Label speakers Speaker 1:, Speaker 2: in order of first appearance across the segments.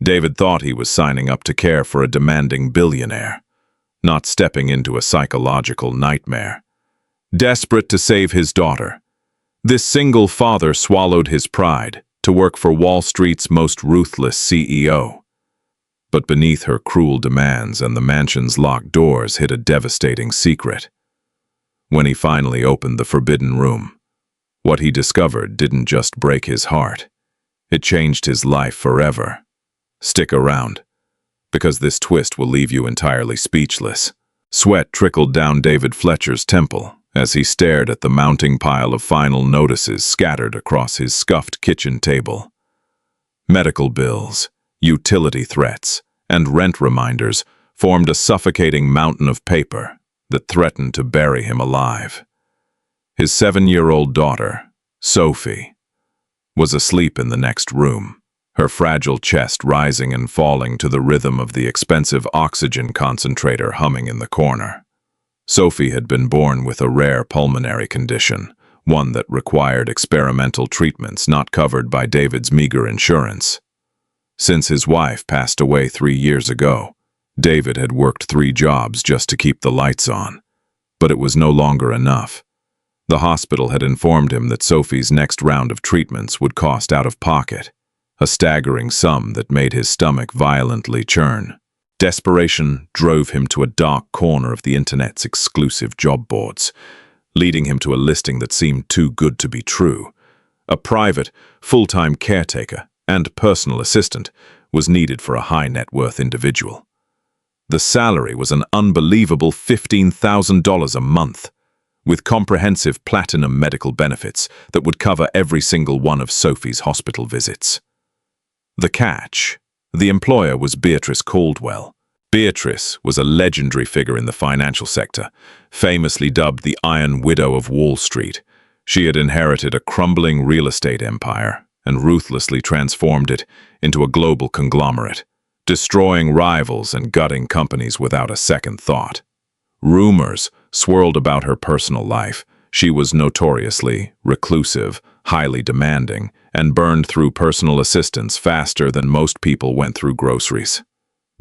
Speaker 1: David thought he was signing up to care for a demanding billionaire, not stepping into a psychological nightmare. Desperate to save his daughter, this single father swallowed his pride to work for Wall Street's most ruthless CEO. But beneath her cruel demands and the mansion's locked doors hid a devastating secret. When he finally opened the forbidden room, what he discovered didn't just break his heart. It changed his life forever. Stick around, because this twist will leave you entirely speechless. Sweat trickled down David Fletcher's temple as he stared at the mounting pile of final notices scattered across his scuffed kitchen table. Medical bills, utility threats, and rent reminders formed a suffocating mountain of paper that threatened to bury him alive. His 7-year-old daughter, Sophie, was asleep in the next room, her fragile chest rising and falling to the rhythm of the expensive oxygen concentrator humming in the corner. Sophie had been born with a rare pulmonary condition, one that required experimental treatments not covered by David's meager insurance. Since his wife passed away 3 years ago, David had worked 3 jobs just to keep the lights on. But it was no longer enough. The hospital had informed him that Sophie's next round of treatments would cost out of pocket, a staggering sum that made his stomach violently churn. Desperation drove him to a dark corner of the internet's exclusive job boards, leading him to a listing that seemed too good to be true. A private, full-time caretaker and personal assistant was needed for a high-net-worth individual. The salary was an unbelievable $15,000 a month, with comprehensive platinum medical benefits that would cover every single one of Sophie's hospital visits. The catch: the employer was Beatrice Caldwell. Beatrice was a legendary figure in the financial sector, famously dubbed the Iron Widow of Wall Street. She had inherited a crumbling real estate empire and ruthlessly transformed it into a global conglomerate, destroying rivals and gutting companies without a second thought. Rumors swirled about her personal life. She was notoriously reclusive, highly demanding, and burned through personal assistants faster than most people went through groceries.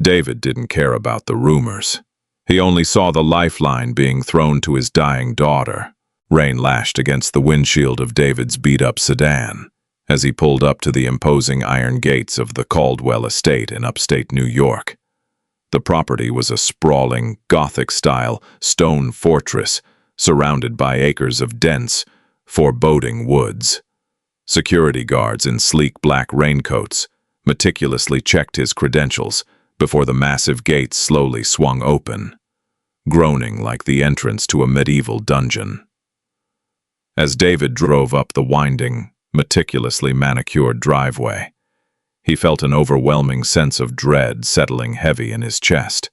Speaker 1: David didn't care about the rumors. He only saw the lifeline being thrown to his dying daughter. Rain lashed against the windshield of David's beat-up sedan as he pulled up to the imposing iron gates of the Caldwell estate in upstate New York. The property was a sprawling, Gothic-style stone fortress surrounded by acres of dense, foreboding woods. Security guards in sleek black raincoats meticulously checked his credentials before the massive gates slowly swung open, groaning like the entrance to a medieval dungeon. As David drove up the winding, meticulously manicured driveway, he felt an overwhelming sense of dread settling heavy in his chest,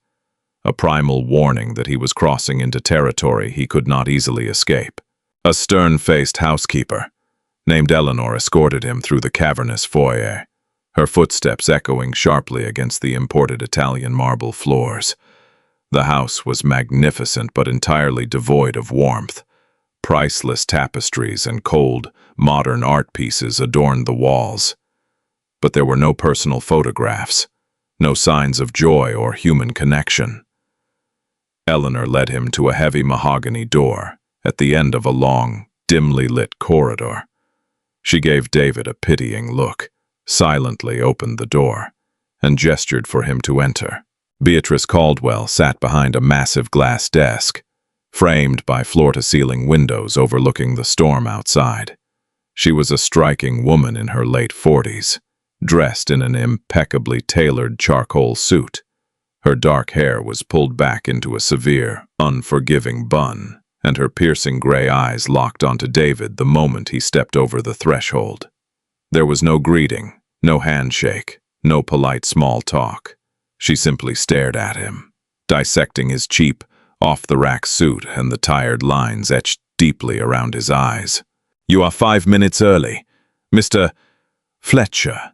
Speaker 1: a primal warning that he was crossing into territory he could not easily escape. A stern-faced housekeeper named Eleanor escorted him through the cavernous foyer, her footsteps echoing sharply against the imported Italian marble floors. The house was magnificent but entirely devoid of warmth. Priceless tapestries and cold, modern art pieces adorned the walls. But there were no personal photographs, no signs of joy or human connection. Eleanor led him to a heavy mahogany door at the end of a long, dimly lit corridor. She gave David a pitying look, silently opened the door, and gestured for him to enter. Beatrice Caldwell sat behind a massive glass desk, framed by floor-to-ceiling windows overlooking the storm outside. She was a striking woman in her late 40s, dressed in an impeccably tailored charcoal suit. Her dark hair was pulled back into a severe, unforgiving bun, and her piercing gray eyes locked onto David the moment he stepped over the threshold. There was no greeting, no handshake, no polite small talk. She simply stared at him, dissecting his cheap, off-the-rack suit and the tired lines etched deeply around his eyes. "You are 5 minutes early, Mr. Fletcher,"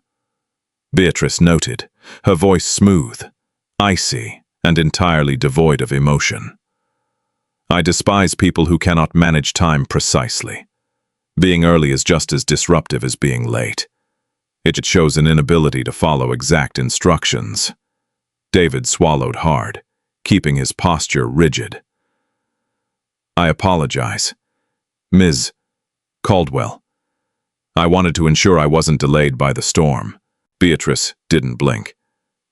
Speaker 1: Beatrice noted, her voice smooth, icy, and entirely devoid of emotion. "I despise people who cannot manage time precisely. Being early is just as disruptive as being late." It shows an inability to follow exact instructions. David swallowed hard, keeping his posture rigid. I apologize, Ms. Caldwell. I wanted to ensure I wasn't delayed by the storm. Beatrice didn't blink.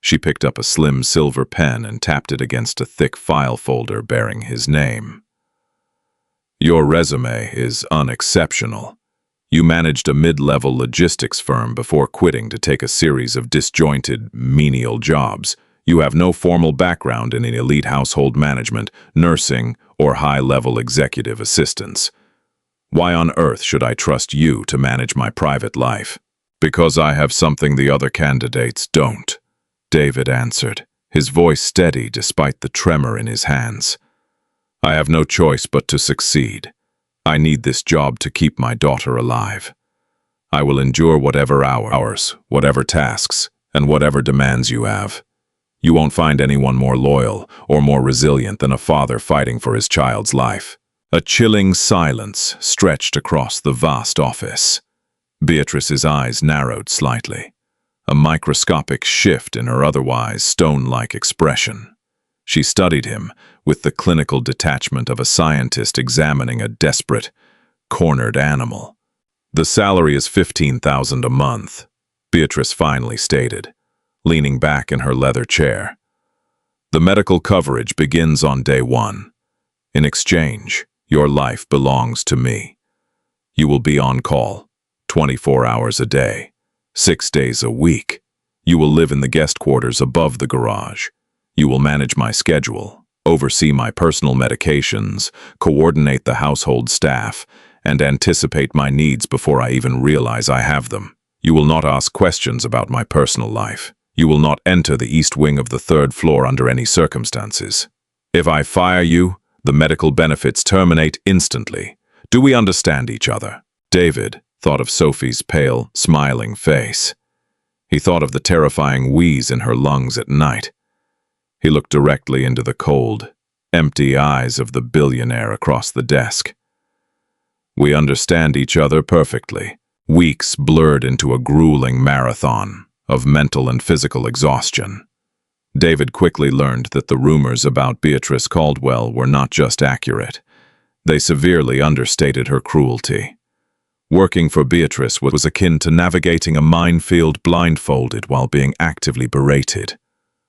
Speaker 1: She picked up a slim silver pen and tapped it against a thick file folder bearing his name. Your resume is unexceptional. You managed a mid-level logistics firm before quitting to take a series of disjointed, menial jobs. You have no formal background in elite household management, nursing, or high-level executive assistance. Why on earth should I trust you to manage my private life? Because I have something the other candidates don't, David answered, his voice steady despite the tremor in his hands. I have no choice but to succeed. I need this job to keep my daughter alive. I will endure whatever hours, whatever tasks, and whatever demands you have. You won't find anyone more loyal or more resilient than a father fighting for his child's life. A chilling silence stretched across the vast office. Beatrice's eyes narrowed slightly, a microscopic shift in her otherwise stone-like expression. She studied him with the clinical detachment of a scientist examining a desperate, cornered animal. The salary is $15,000 a month, Beatrice finally stated, leaning back in her leather chair. The medical coverage begins on day one. In exchange, your life belongs to me. You will be on call, 24 hours a day, 6 days a week. You will live in the guest quarters above the garage. You will manage my schedule, oversee my personal medications, coordinate the household staff, and anticipate my needs before I even realize I have them. You will not ask questions about my personal life. You will not enter the east wing of the 3rd floor under any circumstances. If I fire you, the medical benefits terminate instantly. Do we understand each other? David thought of Sophie's pale, smiling face. He thought of the terrifying wheeze in her lungs at night. He looked directly into the cold, empty eyes of the billionaire across the desk. We understand each other perfectly. Weeks blurred into a grueling marathon of mental and physical exhaustion. David quickly learned that the rumors about Beatrice Caldwell were not just accurate. They severely understated her cruelty. Working for Beatrice was akin to navigating a minefield blindfolded while being actively berated.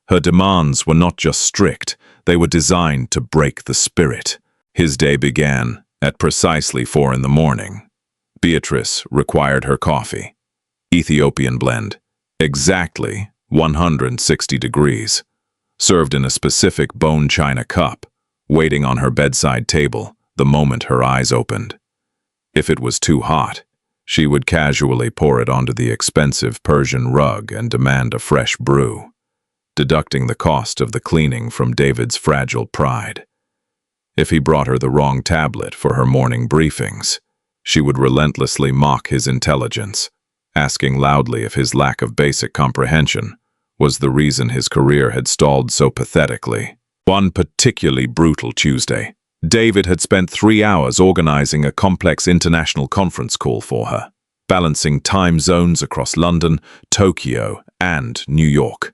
Speaker 1: Her demands were not just strict, they were designed to break the spirit. His day began at precisely 4 in the morning. Beatrice required her coffee, Ethiopian blend, exactly 160 degrees, served in a specific bone china cup, waiting on her bedside table the moment her eyes opened. If it was too hot, she would casually pour it onto the expensive Persian rug and demand a fresh brew, deducting the cost of the cleaning from David's fragile pride. If he brought her the wrong tablet for her morning briefings, she would relentlessly mock his intelligence, asking loudly if his lack of basic comprehension was the reason his career had stalled so pathetically. One particularly brutal Tuesday, David had spent 3 hours organizing a complex international conference call for her, balancing time zones across London, Tokyo, and New York,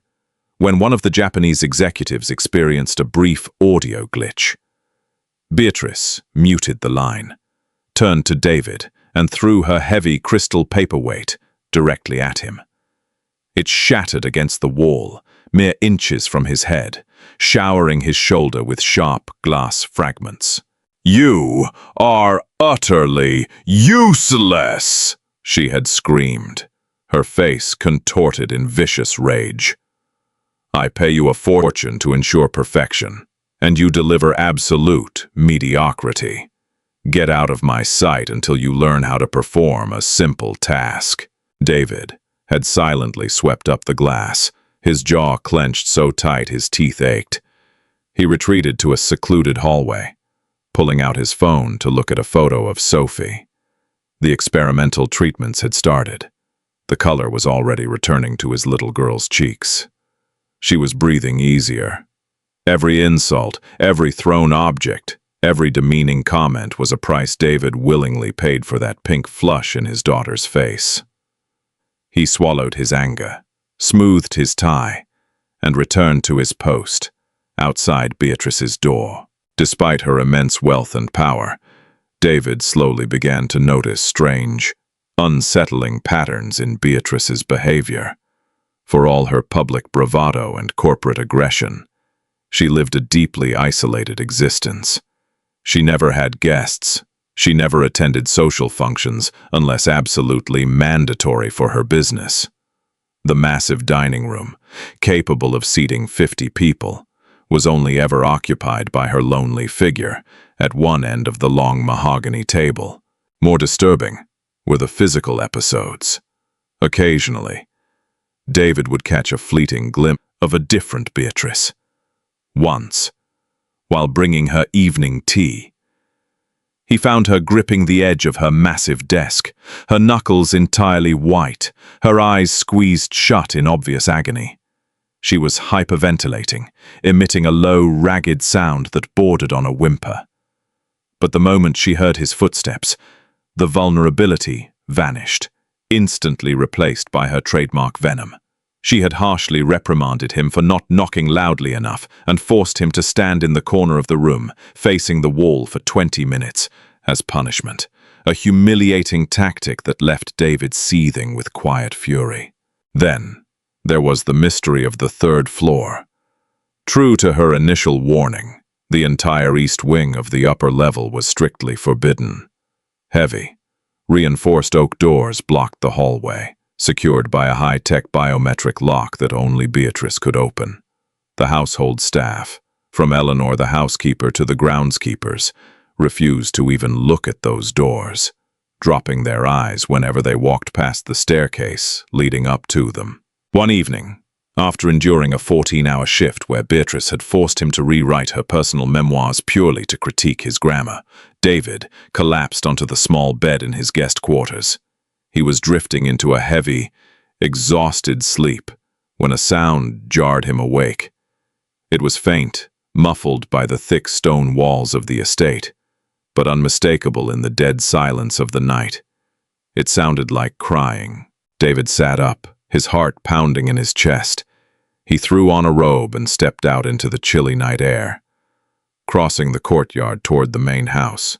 Speaker 1: when one of the Japanese executives experienced a brief audio glitch. Beatrice muted the line, turned to David, and threw her heavy crystal paperweight directly at him. It shattered against the wall, mere inches from his head, showering his shoulder with sharp glass fragments. "You are utterly useless!" she had screamed, her face contorted in vicious rage. "I pay you a fortune to ensure perfection, and you deliver absolute mediocrity. Get out of my sight until you learn how to perform a simple task." David had silently swept up the glass, his jaw clenched so tight his teeth ached. He retreated to a secluded hallway, pulling out his phone to look at a photo of Sophie. The experimental treatments had started. The color was already returning to his little girl's cheeks. She was breathing easier. Every insult, every thrown object, every demeaning comment was a price David willingly paid for that pink flush in his daughter's face. He swallowed his anger, smoothed his tie, and returned to his post, outside Beatrice's door. Despite her immense wealth and power, David slowly began to notice strange, unsettling patterns in Beatrice's behavior. For all her public bravado and corporate aggression, she lived a deeply isolated existence. She never had guests. She never attended social functions unless absolutely mandatory for her business. The massive dining room, capable of seating 50 people, was only ever occupied by her lonely figure at one end of the long mahogany table. More disturbing were the physical episodes. Occasionally, David would catch a fleeting glimpse of a different Beatrice. Once, while bringing her evening tea, he found her gripping the edge of her massive desk, her knuckles entirely white, her eyes squeezed shut in obvious agony. She was hyperventilating, emitting a low, ragged sound that bordered on a whimper. But the moment she heard his footsteps, the vulnerability vanished, instantly replaced by her trademark venom. She had harshly reprimanded him for not knocking loudly enough and forced him to stand in the corner of the room, facing the wall for 20 minutes, as punishment, a humiliating tactic that left David seething with quiet fury. Then, there was the mystery of the third floor. True to her initial warning, the entire east wing of the upper level was strictly forbidden. Heavy, reinforced oak doors blocked the hallway, secured by a high-tech biometric lock that only Beatrice could open. The household staff, from Eleanor the housekeeper to the groundskeepers, refused to even look at those doors, dropping their eyes whenever they walked past the staircase leading up to them. One evening, after enduring a 14-hour shift where Beatrice had forced him to rewrite her personal memoirs purely to critique his grammar, David collapsed onto the small bed in his guest quarters. He was drifting into a heavy, exhausted sleep when a sound jarred him awake. It was faint, muffled by the thick stone walls of the estate, but unmistakable in the dead silence of the night. It sounded like crying. David sat up, his heart pounding in his chest. He threw on a robe and stepped out into the chilly night air, crossing the courtyard toward the main house.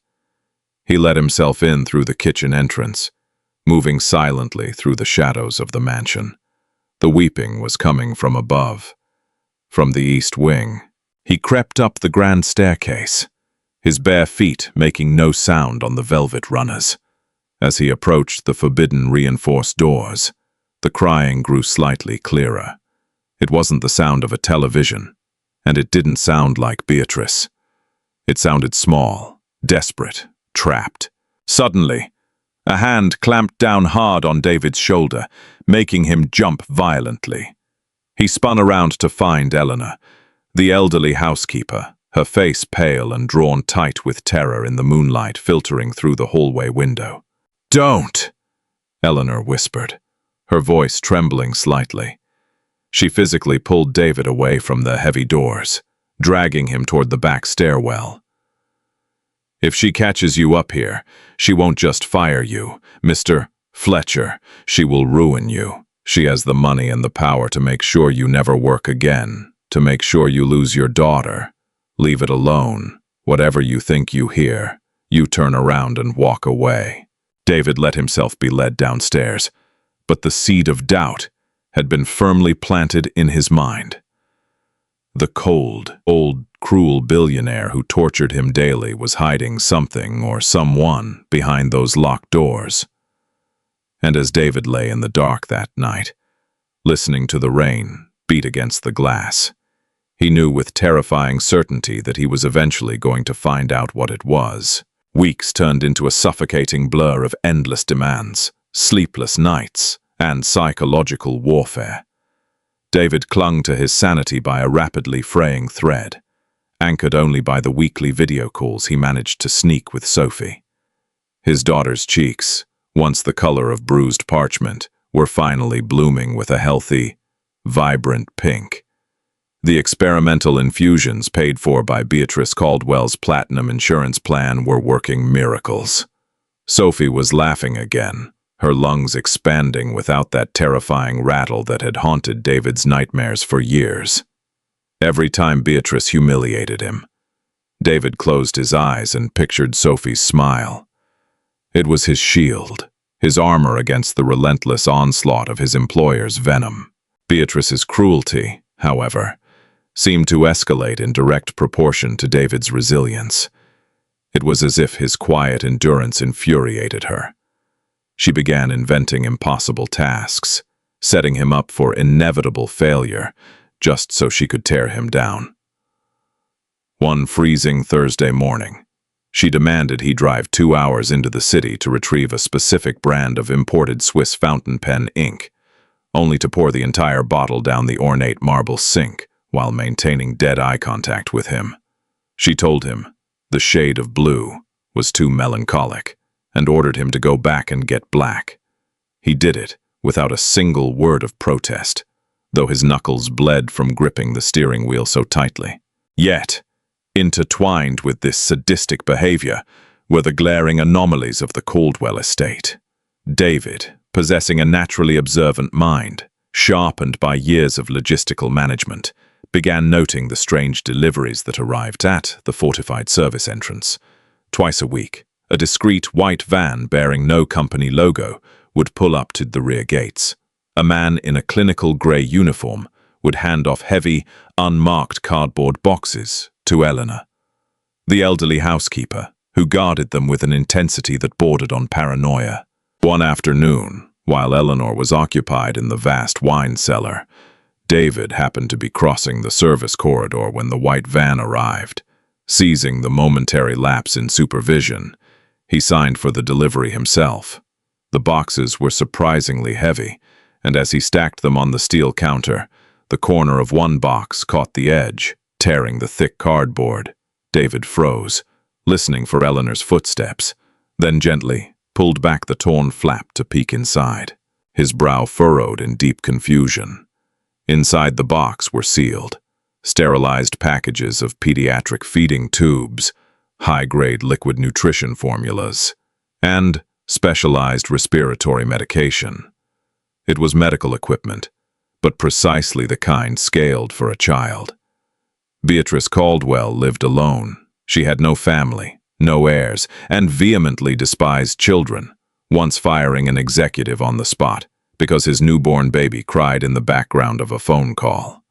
Speaker 1: He let himself in through the kitchen entrance, moving silently through the shadows of the mansion. The weeping was coming from above, from the east wing. He crept up the grand staircase, his bare feet making no sound on the velvet runners. As he approached the forbidden reinforced doors, the crying grew slightly clearer. It wasn't the sound of a television, and it didn't sound like Beatrice. It sounded small, desperate, trapped. Suddenly, a hand clamped down hard on David's shoulder, making him jump violently. He spun around to find Eleanor, the elderly housekeeper, her face pale and drawn tight with terror in the moonlight filtering through the hallway window. "Don't!" Eleanor whispered, her voice trembling slightly. She physically pulled David away from the heavy doors, dragging him toward the back stairwell. "If she catches you up here, she won't just fire you, Mr. Fletcher. She will ruin you. She has the money and the power to make sure you never work again, to make sure you lose your daughter. Leave it alone. Whatever you think you hear, you turn around and walk away." David let himself be led downstairs, but the seed of doubt had been firmly planted in his mind. The cold, old, cruel billionaire who tortured him daily was hiding something or someone behind those locked doors. And as David lay in the dark that night, listening to the rain beat against the glass, he knew with terrifying certainty that he was eventually going to find out what it was. Weeks turned into a suffocating blur of endless demands, sleepless nights, and psychological warfare. David clung to his sanity by a rapidly fraying thread, anchored only by the weekly video calls he managed to sneak with Sophie. His daughter's cheeks, once the color of bruised parchment, were finally blooming with a healthy, vibrant pink. The experimental infusions paid for by Beatrice Caldwell's platinum insurance plan were working miracles. Sophie was laughing again, her lungs expanding without that terrifying rattle that had haunted David's nightmares for years. Every time Beatrice humiliated him, David closed his eyes and pictured Sophie's smile. It was his shield, his armor against the relentless onslaught of his employer's venom. Beatrice's cruelty, however, seemed to escalate in direct proportion to David's resilience. It was as if his quiet endurance infuriated her. She began inventing impossible tasks, setting him up for inevitable failure, just so she could tear him down. One freezing Thursday morning, she demanded he drive 2 hours into the city to retrieve a specific brand of imported Swiss fountain pen ink, only to pour the entire bottle down the ornate marble sink while maintaining dead eye contact with him. She told him the shade of blue was too melancholic and ordered him to go back and get black. He did it without a single word of protest, though his knuckles bled from gripping the steering wheel so tightly. Yet, intertwined with this sadistic behavior were the glaring anomalies of the Caldwell estate. David, possessing a naturally observant mind, sharpened by years of logistical management, began noting the strange deliveries that arrived at the fortified service entrance. Twice a week, a discreet white van bearing no company logo would pull up to the rear gates. A man in a clinical grey uniform would hand off heavy, unmarked cardboard boxes to Eleanor, the elderly housekeeper, who guarded them with an intensity that bordered on paranoia. One afternoon, while Eleanor was occupied in the vast wine cellar, David happened to be crossing the service corridor when the white van arrived. Seizing the momentary lapse in supervision, he signed for the delivery himself. The boxes were surprisingly heavy, and as he stacked them on the steel counter, the corner of one box caught the edge, tearing the thick cardboard. David froze, listening for Eleanor's footsteps, then gently pulled back the torn flap to peek inside. His brow furrowed in deep confusion. Inside the box were sealed, sterilized packages of pediatric feeding tubes, high-grade liquid nutrition formulas, and specialized respiratory medication. It was medical equipment, but precisely the kind scaled for a child. Beatrice Caldwell lived alone. She had no family, no heirs, and vehemently despised children, once firing an executive on the spot because his newborn baby cried in the background of a phone call.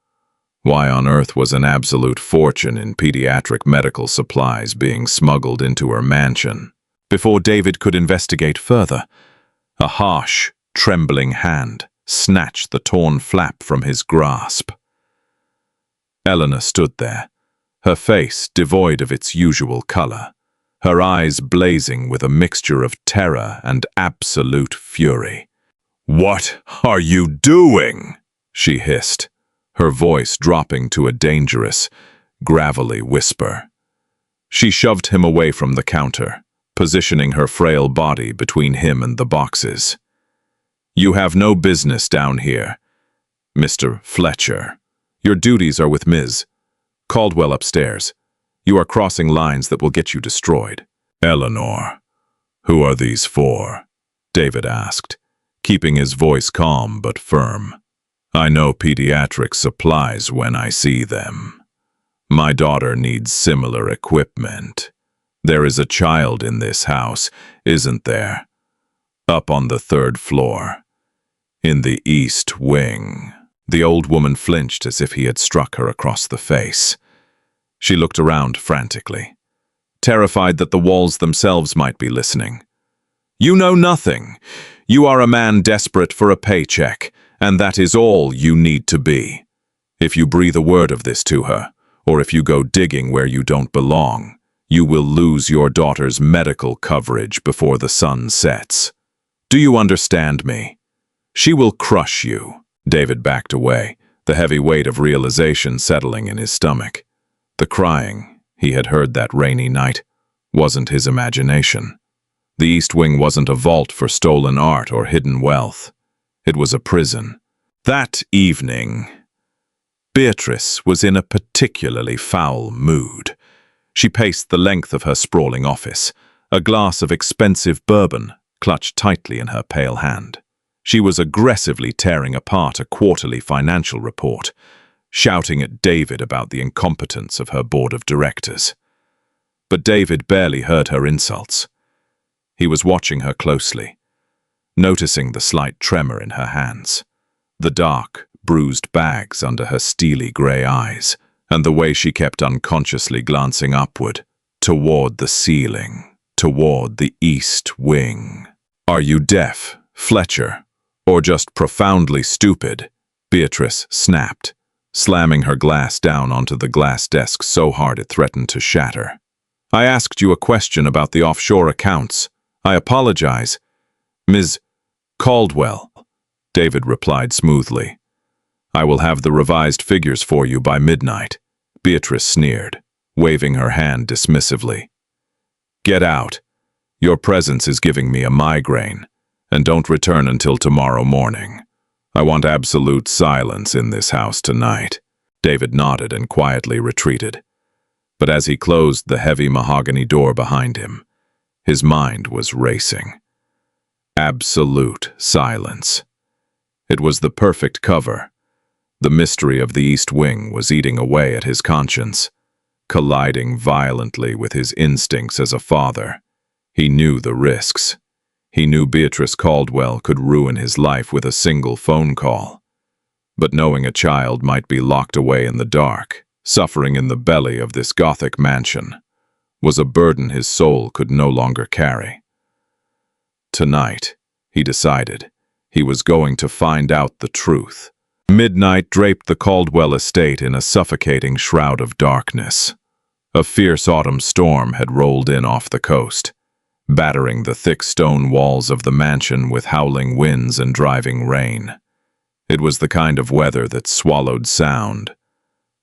Speaker 1: Why on earth was an absolute fortune in pediatric medical supplies being smuggled into her mansion? Before David could investigate further, a harsh, trembling hand snatched the torn flap from his grasp. Eleanor stood there, her face devoid of its usual color, her eyes blazing with a mixture of terror and absolute fury. "What are you doing?" she hissed, her voice dropping to a dangerous, gravelly whisper. She shoved him away from the counter, positioning her frail body between him and the boxes. "You have no business down here, Mr. Fletcher. Your duties are with Ms. Caldwell upstairs. You are crossing lines that will get you destroyed." "Eleanor, who are these for?" David asked, keeping his voice calm but firm. "I know pediatric supplies when I see them. My daughter needs similar equipment. There is a child in this house, isn't there? Up on the 3rd floor, in the east wing." The old woman flinched as if he had struck her across the face. She looked around frantically, terrified that the walls themselves might be listening. "You know nothing. You are a man desperate for a paycheck, and that is all you need to be. If you breathe a word of this to her, or if you go digging where you don't belong, you will lose your daughter's medical coverage before the sun sets. Do you understand me? She will crush you." David backed away, the heavy weight of realization settling in his stomach. The crying he had heard that rainy night wasn't his imagination. The East Wing wasn't a vault for stolen art or hidden wealth. It was a prison. That evening, Beatrice was in a particularly foul mood. She paced the length of her sprawling office, a glass of expensive bourbon clutched tightly in her pale hand. She was aggressively tearing apart a quarterly financial report, shouting at David about the incompetence of her board of directors. But David barely heard her insults. He was watching her closely, noticing the slight tremor in her hands, the dark, bruised bags under her steely grey eyes, and the way she kept unconsciously glancing upward, toward the ceiling, toward the east wing. "Are you deaf, Fletcher, or just profoundly stupid?" Beatrice snapped, slamming her glass down onto the glass desk so hard it threatened to shatter. "I asked you a question about the offshore accounts. I apologize. Ms. Caldwell," David replied smoothly. "I will have the revised figures for you by midnight," Beatrice sneered, waving her hand dismissively. "Get out. Your presence is giving me a migraine, and don't return until tomorrow morning. I want absolute silence in this house tonight." David nodded and quietly retreated. But as he closed the heavy mahogany door behind him, his mind was racing. Absolute silence. It was the perfect cover. The mystery of the East Wing was eating away at his conscience, colliding violently with his instincts as a father. He knew the risks. He knew Beatrice Caldwell could ruin his life with a single phone call. But knowing a child might be locked away in the dark, suffering in the belly of this Gothic mansion, was a burden his soul could no longer carry. Tonight, he decided, he was going to find out the truth. Midnight draped the Caldwell estate in a suffocating shroud of darkness. A fierce autumn storm had rolled in off the coast, battering the thick stone walls of the mansion with howling winds and driving rain. It was the kind of weather that swallowed sound,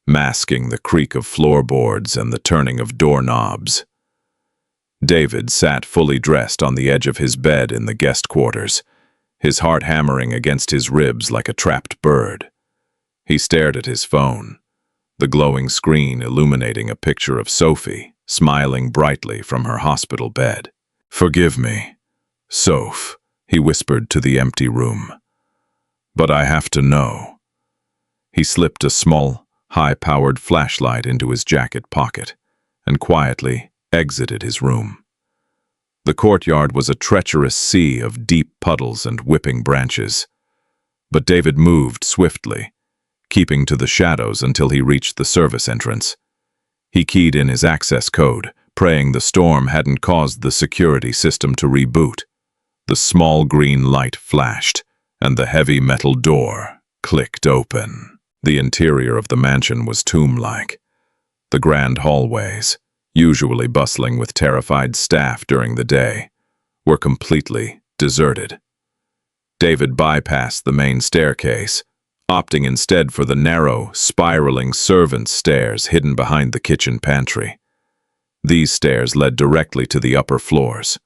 Speaker 1: masking the creak of floorboards and the turning of doorknobs. David sat fully dressed on the edge of his bed in the guest quarters, his heart hammering against his ribs like a trapped bird. He stared at his phone, the glowing screen illuminating a picture of Sophie, smiling brightly from her hospital bed. "Forgive me, Soph," he whispered to the empty room. "But I have to know." He slipped a small, high-powered flashlight into his jacket pocket and quietly exited his room. The courtyard was a treacherous sea of deep puddles and whipping branches. But David moved swiftly, keeping to the shadows until he reached the service entrance. He keyed in his access code, praying the storm hadn't caused the security system to reboot. The small green light flashed, and the heavy metal door clicked open. The interior of the mansion was tomb-like. The grand hallways, usually bustling with terrified staff during the day, were completely deserted. David bypassed the main staircase, opting instead for the narrow, spiraling servants' stairs hidden behind the kitchen pantry. These stairs led directly to the upper floors,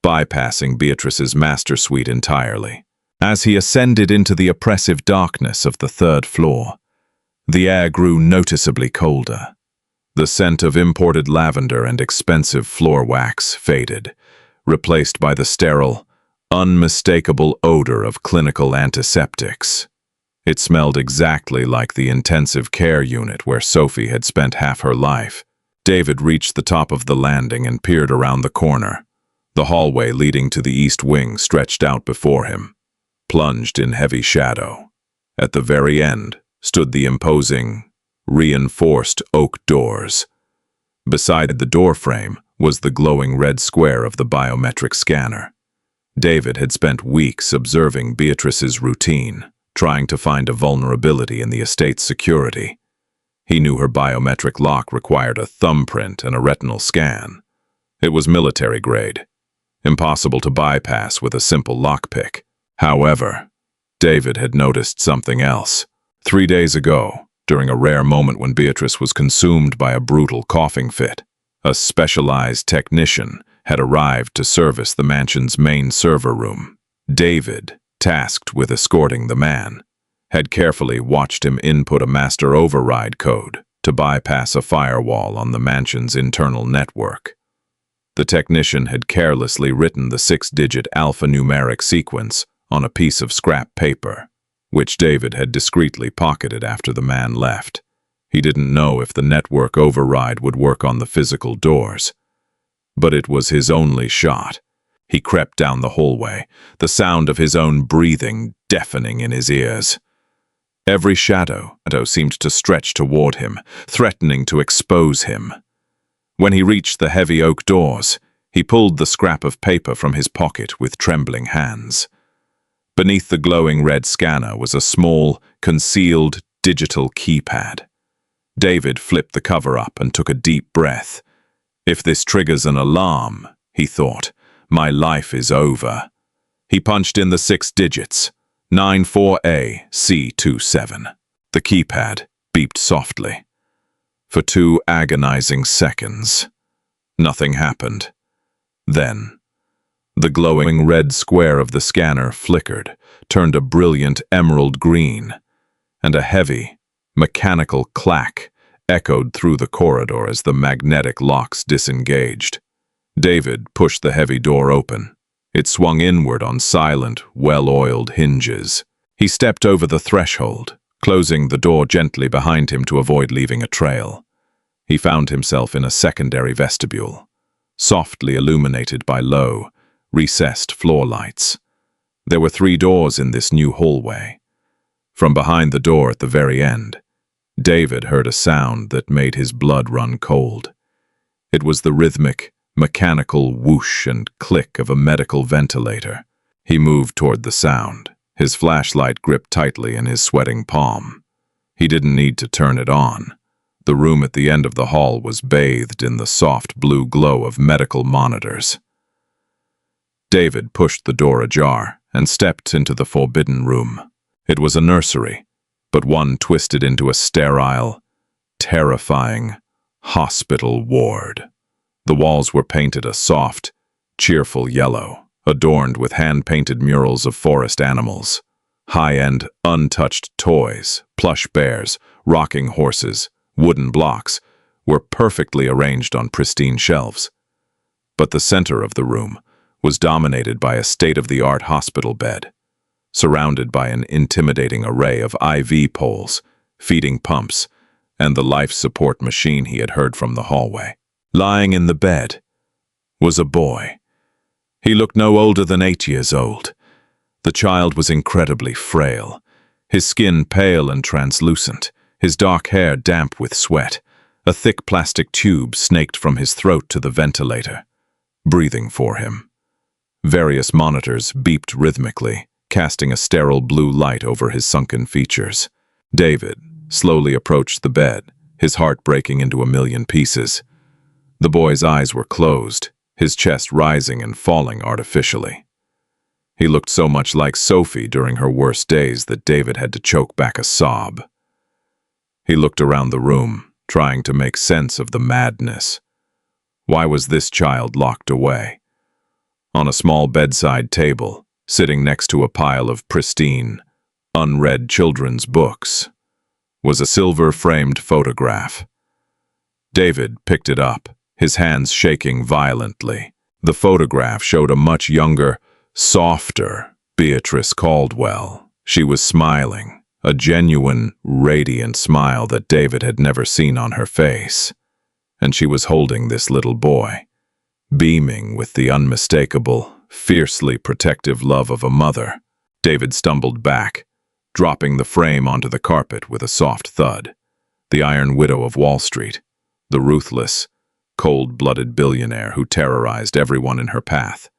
Speaker 1: bypassing Beatrice's master suite entirely. As he ascended into the oppressive darkness of the third floor, the air grew noticeably colder. The scent of imported lavender and expensive floor wax faded, replaced by the sterile, unmistakable odor of clinical antiseptics. It smelled exactly like the intensive care unit where Sophie had spent half her life. David reached the top of the landing and peered around the corner. The hallway leading to the east wing stretched out before him, plunged in heavy shadow. At the very end stood the imposing, reinforced oak doors. Beside the doorframe was the glowing red square of the biometric scanner. David had spent weeks observing Beatrice's routine, trying to find a vulnerability in the estate's security. He knew her biometric lock required a thumbprint and a retinal scan. It was military grade, impossible to bypass with a simple lockpick. However, David had noticed something else. 3 days ago, during a rare moment when Beatrice was consumed by a brutal coughing fit, a specialized technician had arrived to service the mansion's main server room. David, tasked with escorting the man, had carefully watched him input a master override code to bypass a firewall on the mansion's internal network. The technician had carelessly written the 6-digit alphanumeric sequence on a piece of scrap paper, which David had discreetly pocketed after the man left. He didn't know if the network override would work on the physical doors, but it was his only shot. He crept down the hallway, the sound of his own breathing deafening in his ears. Every shadow seemed to stretch toward him, threatening to expose him. When he reached the heavy oak doors, he pulled the scrap of paper from his pocket with trembling hands. Beneath the glowing red scanner was a small, concealed digital keypad. David flipped the cover up and took a deep breath. If this triggers an alarm, he thought, my life is over. He punched in the 6 digits, 94AC27. The keypad beeped softly. For 2 agonizing seconds, nothing happened. Then, the glowing red square of the scanner flickered, turned a brilliant emerald green, and a heavy, mechanical clack echoed through the corridor as the magnetic locks disengaged. David pushed the heavy door open. It swung inward on silent, well-oiled hinges. He stepped over the threshold, closing the door gently behind him to avoid leaving a trail. He found himself in a secondary vestibule, softly illuminated by low, recessed floor lights. There were 3 doors in this new hallway. From behind the door at the very end, David heard a sound that made his blood run cold. It was the rhythmic, mechanical whoosh and click of a medical ventilator. He moved toward the sound, his flashlight gripped tightly in his sweating palm. He didn't need to turn it on. The room at the end of the hall was bathed in the soft blue glow of medical monitors. David pushed the door ajar and stepped into the forbidden room. It was a nursery, but one twisted into a sterile, terrifying hospital ward. The walls were painted a soft, cheerful yellow, adorned with hand-painted murals of forest animals. High-end, untouched toys, plush bears, rocking horses, wooden blocks, were perfectly arranged on pristine shelves. But the center of the room was dominated by a state-of-the-art hospital bed, surrounded by an intimidating array of IV poles, feeding pumps, and the life support machine he had heard from the hallway. Lying in the bed was a boy. He looked no older than 8 years old. The child was incredibly frail, his skin pale and translucent, his dark hair damp with sweat. A thick plastic tube snaked from his throat to the ventilator, breathing for him. Various monitors beeped rhythmically, casting a sterile blue light over his sunken features. David slowly approached the bed, his heart breaking into a million pieces. The boy's eyes were closed, his chest rising and falling artificially. He looked so much like Sophie during her worst days that David had to choke back a sob. He looked around the room, trying to make sense of the madness. Why was this child locked away? On a small bedside table, sitting next to a pile of pristine, unread children's books, was a silver-framed photograph. David picked it up, his hands shaking violently. The photograph showed a much younger, softer Beatrice Caldwell. She was smiling, a genuine, radiant smile that David had never seen on her face. And she was holding this little boy, beaming with the unmistakable, fiercely protective love of a mother. David stumbled back, dropping the frame onto the carpet with a soft thud. The Iron Widow of Wall Street, the ruthless, cold-blooded billionaire who terrorized everyone in her path,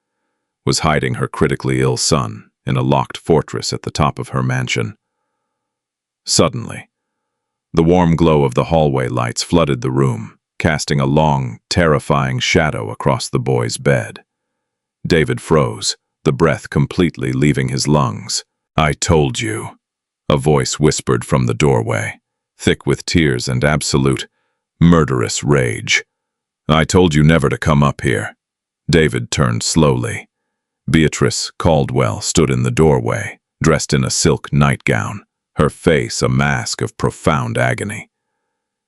Speaker 1: was hiding her critically ill son in a locked fortress at the top of her mansion. Suddenly, the warm glow of the hallway lights flooded the room, casting a long, terrifying shadow across the boy's bed. David froze, the breath completely leaving his lungs. "I told you," a voice whispered from the doorway, thick with tears and absolute, murderous rage. "I told you never to come up here." David turned slowly. Beatrice Caldwell stood in the doorway, dressed in a silk nightgown, her face a mask of profound agony.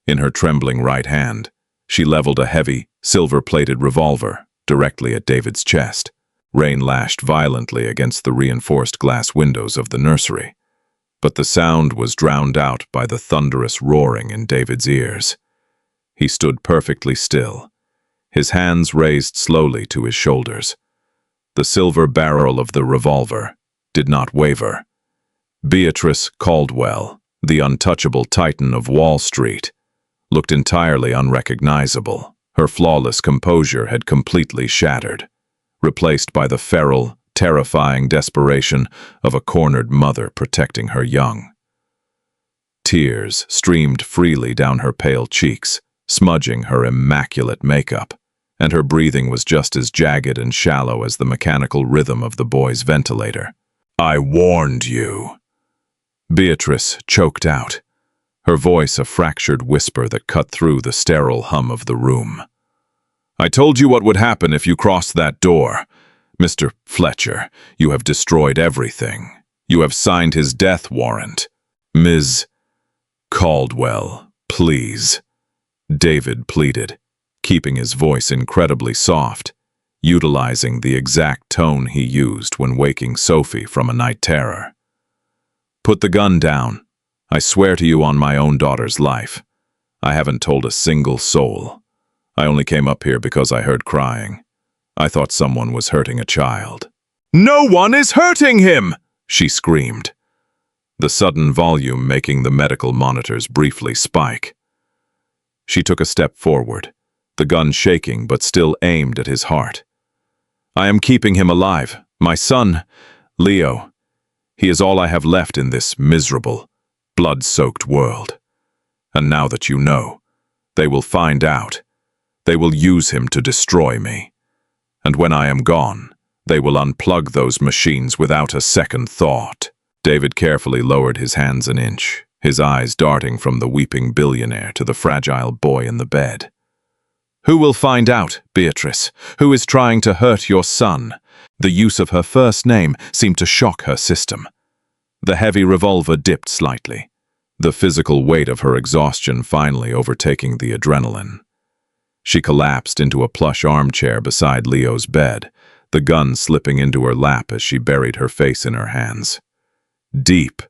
Speaker 1: In her trembling right hand, she leveled a heavy, silver-plated revolver, directly at David's chest. Rain lashed violently against the reinforced glass windows of the nursery, but the sound was drowned out by the thunderous roaring in David's ears. He stood perfectly still, his hands raised slowly to his shoulders. The silver barrel of the revolver did not waver. Beatrice Caldwell, the untouchable titan of Wall Street, looked entirely unrecognizable. Her flawless composure had completely shattered, replaced by the feral, terrifying desperation of a cornered mother protecting her young. Tears streamed freely down her pale cheeks, smudging her immaculate makeup, and her breathing was just as jagged and shallow as the mechanical rhythm of the boy's ventilator. "I warned you," Beatrice choked out, her voice a fractured whisper that cut through the sterile hum of the room. "I told you what would happen if you crossed that door. Mr. Fletcher, you have destroyed everything. You have signed his death warrant. Ms. Caldwell, please," David pleaded, keeping his voice incredibly soft, utilizing the exact tone he used when waking Sophie from a night terror. "Put the gun down. I swear to you on my own daughter's life. I haven't told a single soul. I only came up here because I heard crying. I thought someone was hurting a child." "No one is hurting him!" she screamed, the sudden volume making the medical monitors briefly spike. She took a step forward, the gun shaking but still aimed at his heart. "I am keeping him alive. My son, Leo. He is all I have left in this miserable, blood-soaked world. And now that you know, they will find out. They will use him to destroy me. And when I am gone, they will unplug those machines without a second thought." David carefully lowered his hands an inch, his eyes darting from the weeping billionaire to the fragile boy in the bed. "Who will find out, Beatrice? Who is trying to hurt your son?" The use of her first name seemed to shock her system. The heavy revolver dipped slightly, the physical weight of her exhaustion finally overtaking the adrenaline. She collapsed into a plush armchair beside Leo's bed, the gun slipping into her lap as she buried her face in her hands. Deep,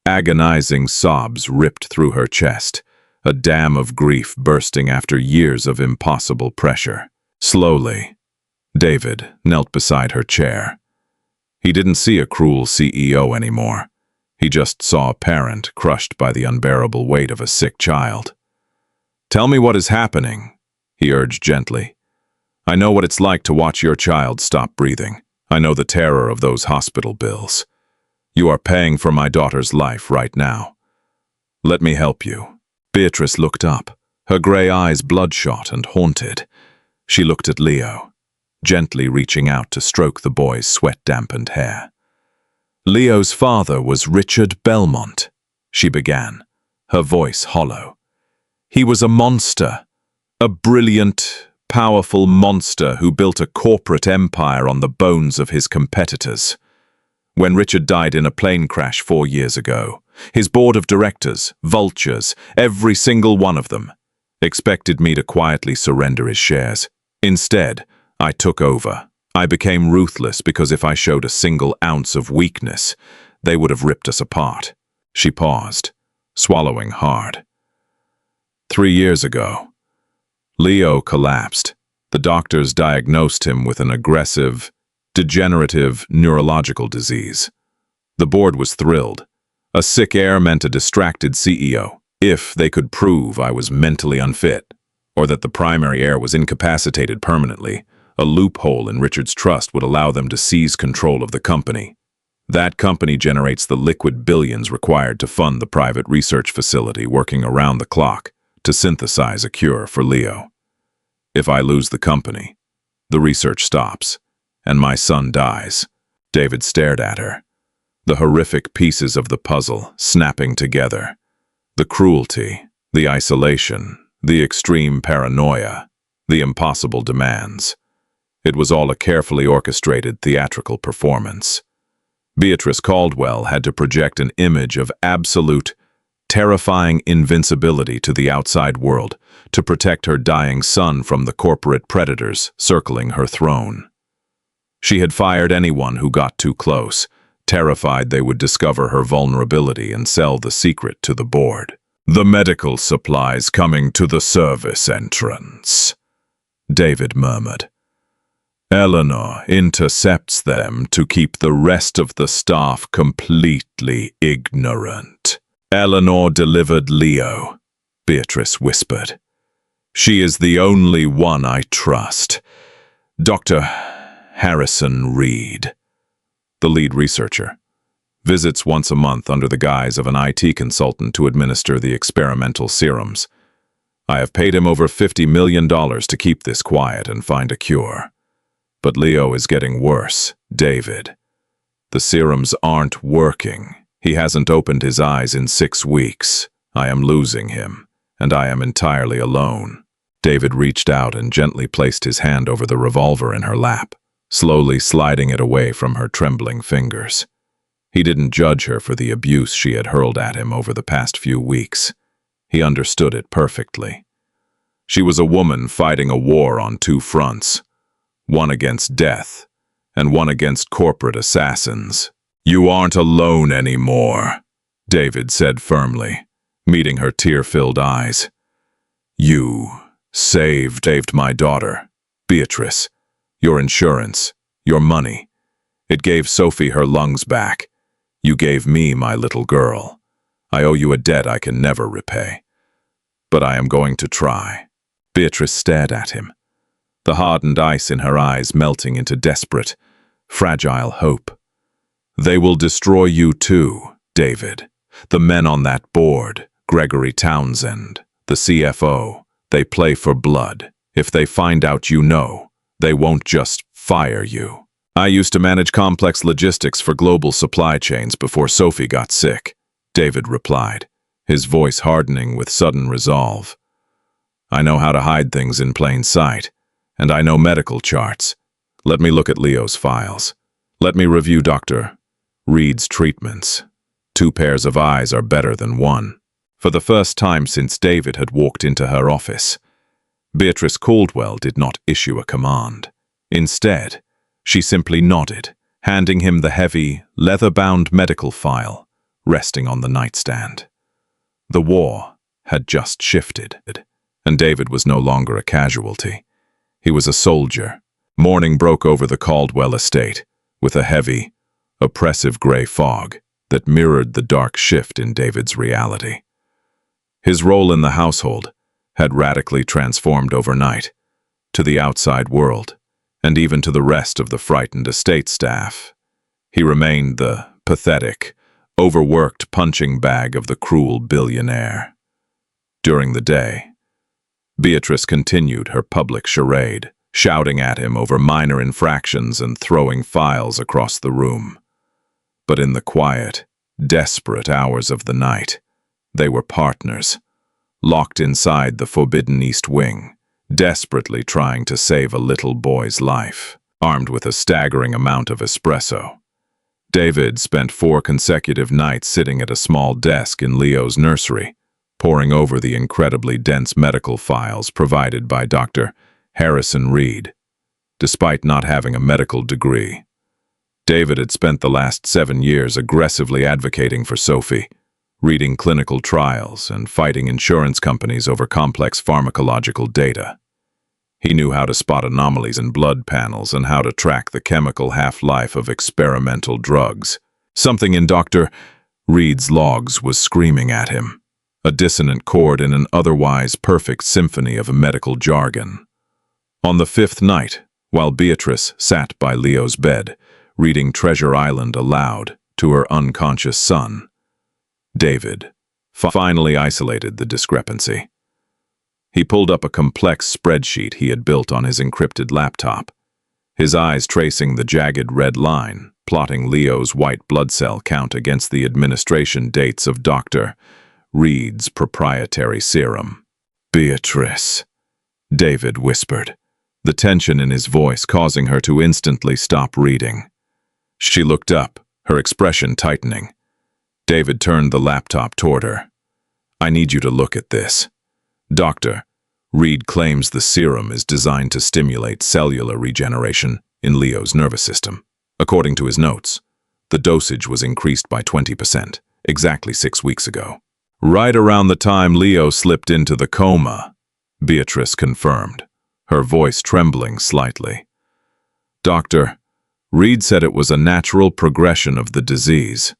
Speaker 1: agonizing sobs ripped through her chest, a dam of grief bursting after years of impossible pressure. Slowly, David knelt beside her chair. He didn't see a cruel CEO anymore. He just saw a parent crushed by the unbearable weight of a sick child. "Tell me what is happening," he urged gently. "I know what it's like to watch your child stop breathing. I know the terror of those hospital bills. You are paying for my daughter's life right now. Let me help you." Beatrice looked up, her gray eyes bloodshot and haunted. She looked at Leo, gently reaching out to stroke the boy's sweat-dampened hair. "Leo's father was Richard Belmont," she began, her voice hollow. "He was a monster, a brilliant, powerful monster who built a corporate empire on the bones of his competitors. When Richard died in a plane crash 4 years ago, his board of directors, vultures, every single one of them, expected me to quietly surrender his shares. Instead, I took over. I became ruthless because if I showed a single ounce of weakness, they would have ripped us apart." She paused, swallowing hard. 3 years ago, Leo collapsed. The doctors diagnosed him with an aggressive, degenerative neurological disease. The board was thrilled. A sick heir meant a distracted CEO. If they could prove I was mentally unfit, or that the primary heir was incapacitated permanently, a loophole in Richard's trust would allow them to seize control of the company. That company generates the liquid billions required to fund the private research facility working around the clock to synthesize a cure for Leo. If I lose the company, the research stops, and my son dies. David stared at her, the horrific pieces of the puzzle snapping together. The cruelty, the isolation, the extreme paranoia, the impossible demands. It was all a carefully orchestrated theatrical performance. Beatrice Caldwell had to project an image of absolute, terrifying invincibility to the outside world to protect her dying son from the corporate predators circling her throne. She had fired anyone who got too close, terrified they would discover her vulnerability and sell the secret to the board. "The medical supplies coming to the service entrance," David murmured. "Eleanor intercepts them to keep the rest of the staff completely ignorant." "Eleanor delivered Leo," Beatrice whispered. "She is the only one I trust. Dr. Harrison Reed," the lead researcher, visits once a month under the guise of an IT consultant to administer the experimental serums. "I have paid him over $50 million to keep this quiet and find a cure. But Leo is getting worse, David. The serums aren't working. He hasn't opened his eyes in 6 weeks. I am losing him, and I am entirely alone." David reached out and gently placed his hand over the revolver in her lap, slowly sliding it away from her trembling fingers. He didn't judge her for the abuse she had hurled at him over the past few weeks. He understood it perfectly. She was a woman fighting a war on 2 fronts, one against death and one against corporate assassins. "You aren't alone anymore," David said firmly, meeting her tear-filled eyes. "You saved my daughter, Beatrice, your insurance, your money. It gave Sophie her lungs back. You gave me my little girl. I owe you a debt I can never repay. But I am going to try." Beatrice stared at him, the hardened ice in her eyes melting into desperate, fragile hope. "They will destroy you too, David. The men on that board, Gregory Townsend, the CFO, they play for blood. If they find out you know, they won't just fire you." "I used to manage complex logistics for global supply chains before Sophie got sick," David replied, his voice hardening with sudden resolve. "I know how to hide things in plain sight, and I know medical charts. Let me look at Leo's files. Let me review Dr. Reed's treatments. 2 pairs of eyes are better than 1. For the first time since David had walked into her office, Beatrice Caldwell did not issue a command. Instead, she simply nodded, handing him the heavy, leather-bound medical file resting on the nightstand. The war had just shifted, and David was no longer a casualty. He was a soldier. Morning broke over the Caldwell estate, with a heavy, oppressive gray fog that mirrored the dark shift in David's reality. His role in the household had radically transformed overnight, to the outside world, and even to the rest of the frightened estate staff. He remained the pathetic, overworked punching bag of the cruel billionaire. During the day, Beatrice continued her public charade, shouting at him over minor infractions and throwing files across the room. But in the quiet, desperate hours of the night, they were partners, locked inside the forbidden East Wing, desperately trying to save a little boy's life. Armed with a staggering amount of espresso, David spent 4 consecutive nights sitting at a small desk in Leo's nursery, poring over the incredibly dense medical files provided by Dr. Harrison Reed. Despite not having a medical degree, David had spent the last 7 years aggressively advocating for Sophie, reading clinical trials and fighting insurance companies over complex pharmacological data. He knew how to spot anomalies in blood panels and how to track the chemical half-life of experimental drugs. Something in Dr. Reed's logs was screaming at him, a dissonant chord in an otherwise perfect symphony of medical jargon. On the 5th night, while Beatrice sat by Leo's bed, reading Treasure Island aloud to her unconscious son, David finally isolated the discrepancy. He pulled up a complex spreadsheet he had built on his encrypted laptop, his eyes tracing the jagged red line, plotting Leo's white blood cell count against the administration dates of Dr. Reed's proprietary serum. "Beatrice," David whispered, the tension in his voice causing her to instantly stop reading. She looked up, her expression tightening. David turned the laptop toward her. "I need you to look at this. Dr. Reed claims the serum is designed to stimulate cellular regeneration in Leo's nervous system. According to his notes, the dosage was increased by 20%, exactly 6 weeks ago. Right around the time Leo slipped into the coma, Beatrice confirmed, her voice trembling slightly. Doctor, Reed said it was a natural progression of the disease,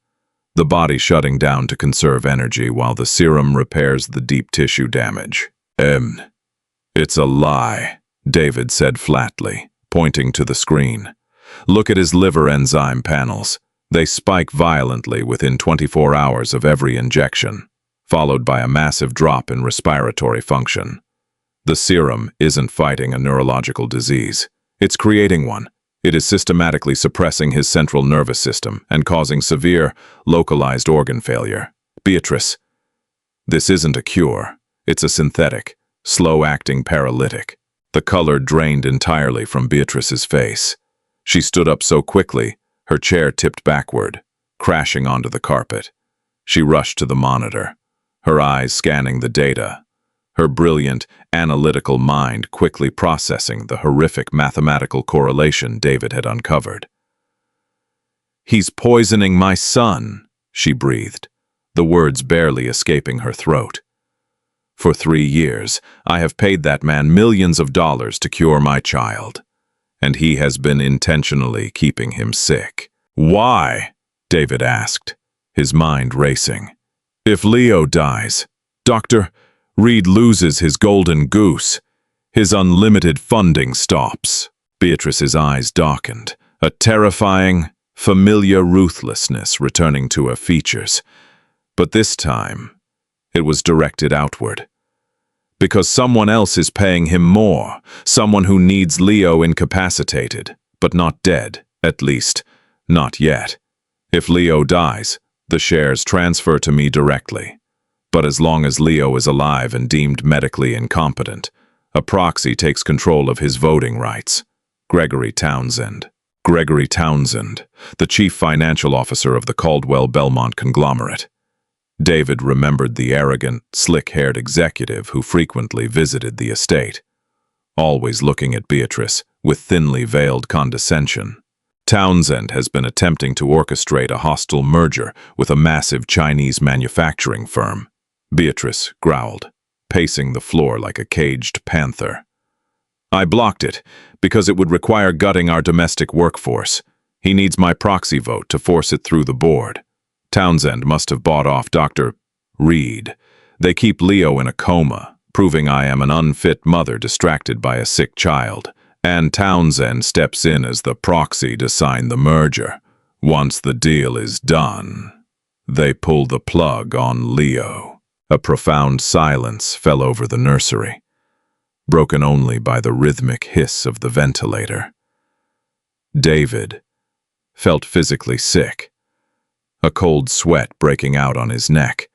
Speaker 1: the body shutting down to conserve energy while the serum repairs the deep tissue damage. It's a lie, David said flatly, pointing to the screen. Look at his liver enzyme panels. They spike violently within 24 hours of every injection, followed by a massive drop in respiratory function. The serum isn't fighting a neurological disease. It's creating one. It is systematically suppressing his central nervous system and causing severe, localized organ failure. Beatrice, this isn't a cure. It's a synthetic, slow-acting paralytic. The color drained entirely from Beatrice's face. She stood up so quickly, her chair tipped backward, crashing onto the carpet. She rushed to the monitor, her eyes scanning the data, her brilliant, analytical mind quickly processing the horrific mathematical correlation David had uncovered. "He's poisoning my son," she breathed, the words barely escaping her throat. "For 3 years, I have paid that man millions of dollars to cure my child, and he has been intentionally keeping him sick." "Why?" David asked, his mind racing. "If Leo dies, Dr. Reed loses his golden goose. His unlimited funding stops." Beatrice's eyes darkened, a terrifying, familiar ruthlessness returning to her features. But this time, it was directed outward. Because someone else is paying him more, someone who needs Leo incapacitated, but not dead, at least, not yet. If Leo dies, the shares transfer to me directly. But as long as Leo is alive and deemed medically incompetent, a proxy takes control of his voting rights. Gregory Townsend. Gregory Townsend, the chief financial officer of the Caldwell-Belmont conglomerate. David remembered the arrogant, slick-haired executive who frequently visited the estate, always looking at Beatrice with thinly veiled condescension. Townsend has been attempting to orchestrate a hostile merger with a massive Chinese manufacturing firm. Beatrice growled, pacing the floor like a caged panther. "I blocked it because it would require gutting our domestic workforce. He needs my proxy vote to force it through the board. Townsend must have bought off Dr. Reed. They keep Leo in a coma, proving I am an unfit mother distracted by a sick child. And Townsend steps in as the proxy to sign the merger. Once the deal is done, they pull the plug on Leo." A profound silence fell over the nursery, broken only by the rhythmic hiss of the ventilator. David felt physically sick, a cold sweat breaking out on his neck.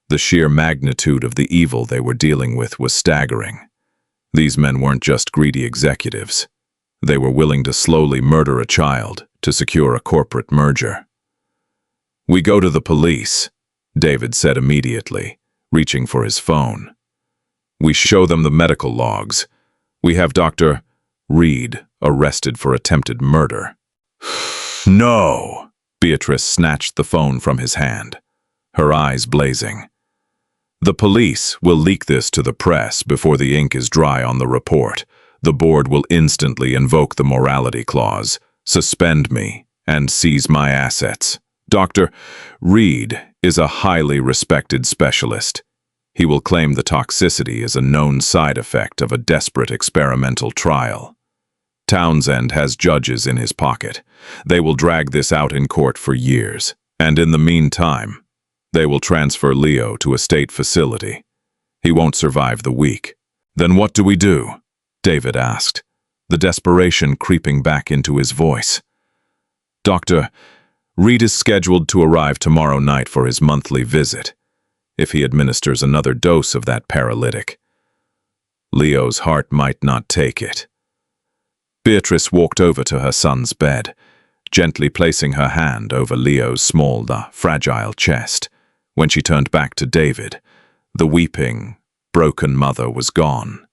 Speaker 1: The sheer magnitude of the evil they were dealing with was staggering. These men weren't just greedy executives. They were willing to slowly murder a child to secure a corporate merger. "We go to the police," David said immediately, reaching for his phone. "We show them the medical logs. We have Dr. Reed arrested for attempted murder." "No!" Beatrice snatched the phone from his hand, her eyes blazing. "The police will leak this to the press before the ink is dry on the report. The board will instantly invoke the morality clause, suspend me, and seize my assets. Dr. Reed is a highly respected specialist. He will claim the toxicity is a known side effect of a desperate experimental trial. Townsend has judges in his pocket. They will drag this out in court for years, and in the meantime, they will transfer Leo to a state facility. He won't survive the week." "Then what do we do?" David asked, the desperation creeping back into his voice. "Dr. Reed is scheduled to arrive tomorrow night for his monthly visit. If he administers another dose of that paralytic, Leo's heart might not take it." Beatrice walked over to her son's bed, gently placing her hand over Leo's small, fragile chest. When she turned back to David, the weeping, broken mother was gone.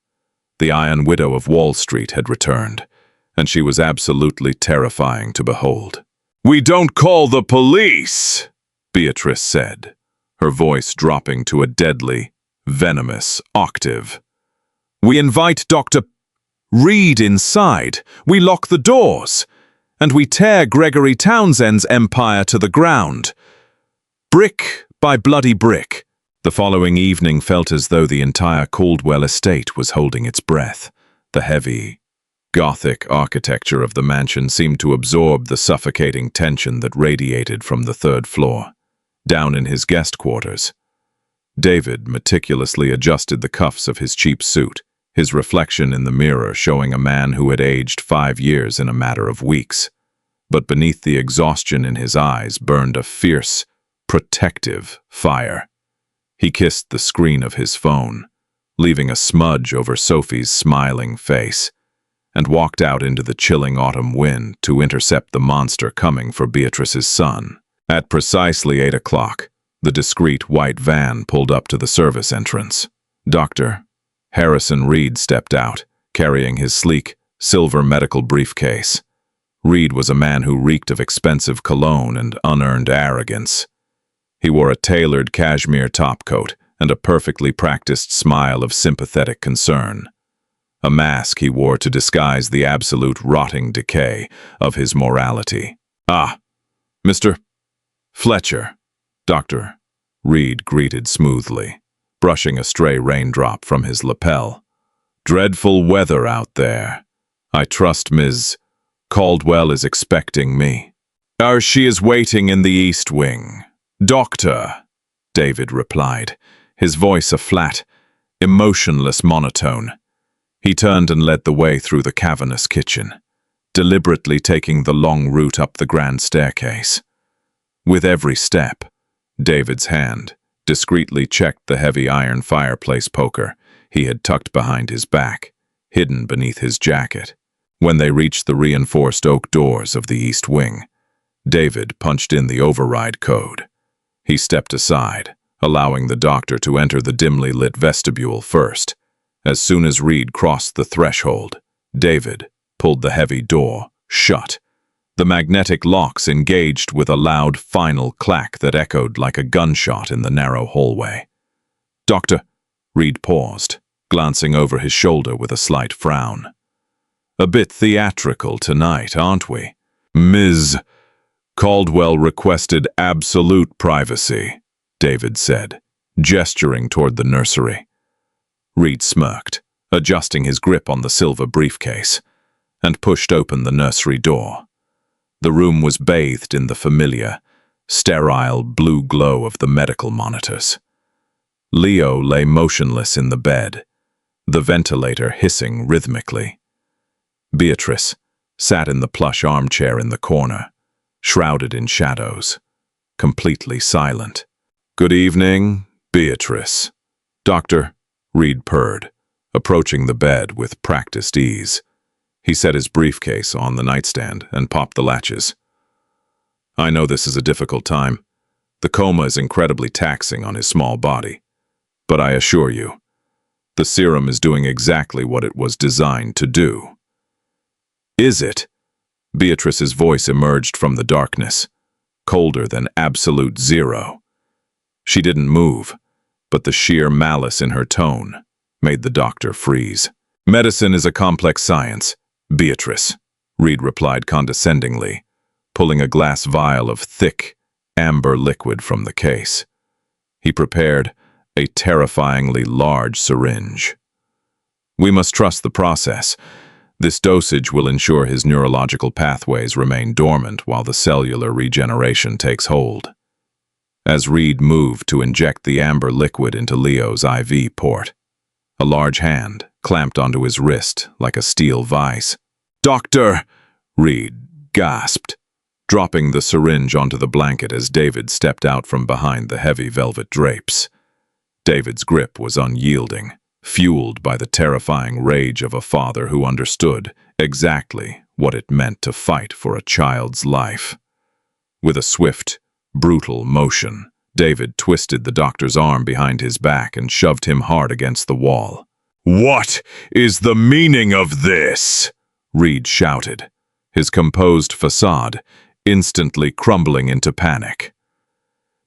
Speaker 1: The Iron Widow of Wall Street had returned, and she was absolutely terrifying to behold. "We don't call the police," Beatrice said, her voice dropping to a deadly, venomous octave. "We invite Dr. Reed inside, we lock the doors, and we tear Gregory Townsend's empire to the ground. Brick by bloody brick." The following evening felt as though the entire Caldwell estate was holding its breath. The heavy, Gothic architecture of the mansion seemed to absorb the suffocating tension that radiated from the third floor. Down in his guest quarters, David meticulously adjusted the cuffs of his cheap suit, his reflection in the mirror showing a man who had aged 5 years in a matter of weeks. But beneath the exhaustion in his eyes burned a fierce, protective fire. He kissed the screen of his phone, leaving a smudge over Sophie's smiling face, and walked out into the chilling autumn wind to intercept the monster coming for Beatrice's son. At precisely 8 o'clock, the discreet white van pulled up to the service entrance. Dr. Harrison Reed stepped out, carrying his sleek, silver medical briefcase. Reed was a man who reeked of expensive cologne and unearned arrogance. He wore a tailored cashmere topcoat and a perfectly practiced smile of sympathetic concern. A mask he wore to disguise the absolute rotting decay of his morality. "Ah, Mr. Fletcher," Dr. Reed greeted smoothly, brushing a stray raindrop from his lapel. "Dreadful weather out there. I trust Ms. Caldwell is expecting me." She is waiting in the East Wing, Doctor," David replied, his voice a flat, emotionless monotone. He turned and led the way through the cavernous kitchen, deliberately taking the long route up the grand staircase. With every step, David's hand discreetly checked the heavy iron fireplace poker he had tucked behind his back, hidden beneath his jacket. When they reached the reinforced oak doors of the East Wing, David punched in the override code. He stepped aside, allowing the doctor to enter the dimly lit vestibule first. As soon as Reed crossed the threshold, David pulled the heavy door shut. The magnetic locks engaged with a loud final clack that echoed like a gunshot in the narrow hallway. "Doctor," Reed paused, glancing over his shoulder with a slight frown. "A bit theatrical tonight, aren't we? Ms. Caldwell requested absolute privacy," David said, gesturing toward the nursery. Reed smirked, adjusting his grip on the silver briefcase, and pushed open the nursery door. The room was bathed in the familiar, sterile blue glow of the medical monitors. Leo lay motionless in the bed, the ventilator hissing rhythmically. Beatrice sat in the plush armchair in the corner, shrouded in shadows, completely silent. "Good evening, Beatrice." "Doctor," Reed purred, approaching the bed with practiced ease. He set his briefcase on the nightstand and popped the latches. "I know this is a difficult time. The coma is incredibly taxing on his small body. But I assure you, the serum is doing exactly what it was designed to do." "Is it?" Beatrice's voice emerged from the darkness, colder than absolute zero. She didn't move, but the sheer malice in her tone made the doctor freeze. "Medicine is a complex science, Beatrice," Reed replied condescendingly, pulling a glass vial of thick, amber liquid from the case. He prepared a terrifyingly large syringe. "We must trust the process. This dosage will ensure his neurological pathways remain dormant while the cellular regeneration takes hold." As Reed moved to inject the amber liquid into Leo's IV port, a large hand clamped onto his wrist like a steel vise. "Doctor!" Reed gasped, dropping the syringe onto the blanket as David stepped out from behind the heavy velvet drapes. David's grip was unyielding, fueled by the terrifying rage of a father who understood exactly what it meant to fight for a child's life. With a swift, brutal motion, David twisted the doctor's arm behind his back and shoved him hard against the wall. "What is the meaning of this?" Reed shouted, his composed facade instantly crumbling into panic.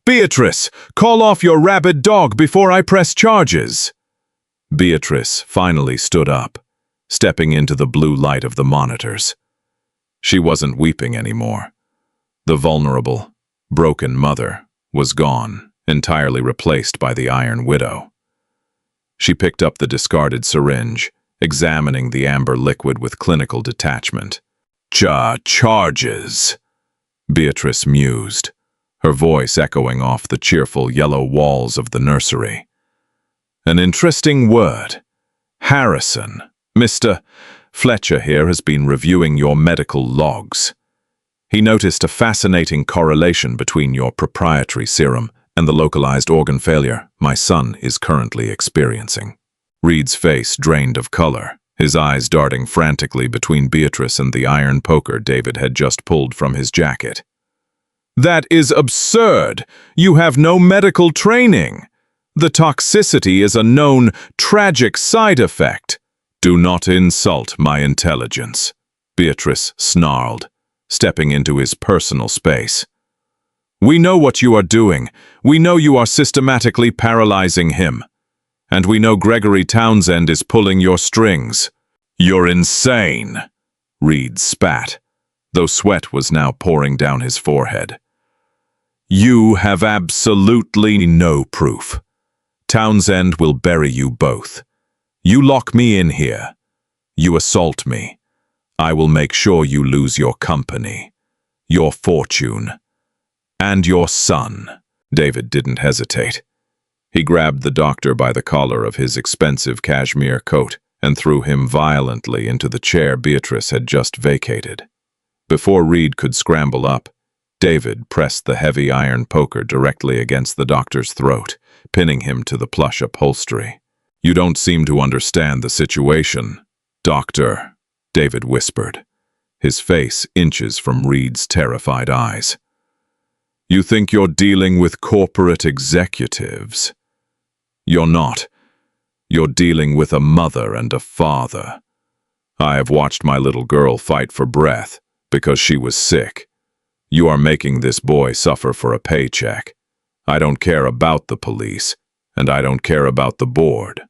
Speaker 1: "Beatrice, call off your rabid dog before I press charges." Beatrice finally stood up, stepping into the blue light of the monitors. She wasn't weeping anymore. The vulnerable, broken mother was gone, entirely replaced by the Iron Widow. She picked up the discarded syringe, examining the amber liquid with clinical detachment. Charges," Beatrice mused, her voice echoing off the cheerful yellow walls of the nursery. "An interesting word. Harrison. Mr. Fletcher here has been reviewing your medical logs. He noticed a fascinating correlation between your proprietary serum and the localized organ failure my son is currently experiencing." Reed's face drained of color, his eyes darting frantically between Beatrice and the iron poker David had just pulled from his jacket. "That is absurd! You have no medical training! The toxicity is a known, tragic side effect." "Do not insult my intelligence," Beatrice snarled, stepping into his personal space. "We know what you are doing. We know you are systematically paralyzing him. And we know Gregory Townsend is pulling your strings." "You're insane," Reed spat, though sweat was now pouring down his forehead. "You have absolutely no proof. Townsend will bury you both. You lock me in here. You assault me. I will make sure you lose your company, your fortune, and your son." David didn't hesitate. He grabbed the doctor by the collar of his expensive cashmere coat and threw him violently into the chair Beatrice had just vacated. Before Reed could scramble up, David pressed the heavy iron poker directly against the doctor's throat, pinning him to the plush upholstery. "You don't seem to understand the situation, Doctor," David whispered, his face inches from Reed's terrified eyes. "You think you're dealing with corporate executives. You're not. You're dealing with a mother and a father. I have watched my little girl fight for breath because she was sick. You are making this boy suffer for a paycheck. I don't care about the police, and I don't care about the board.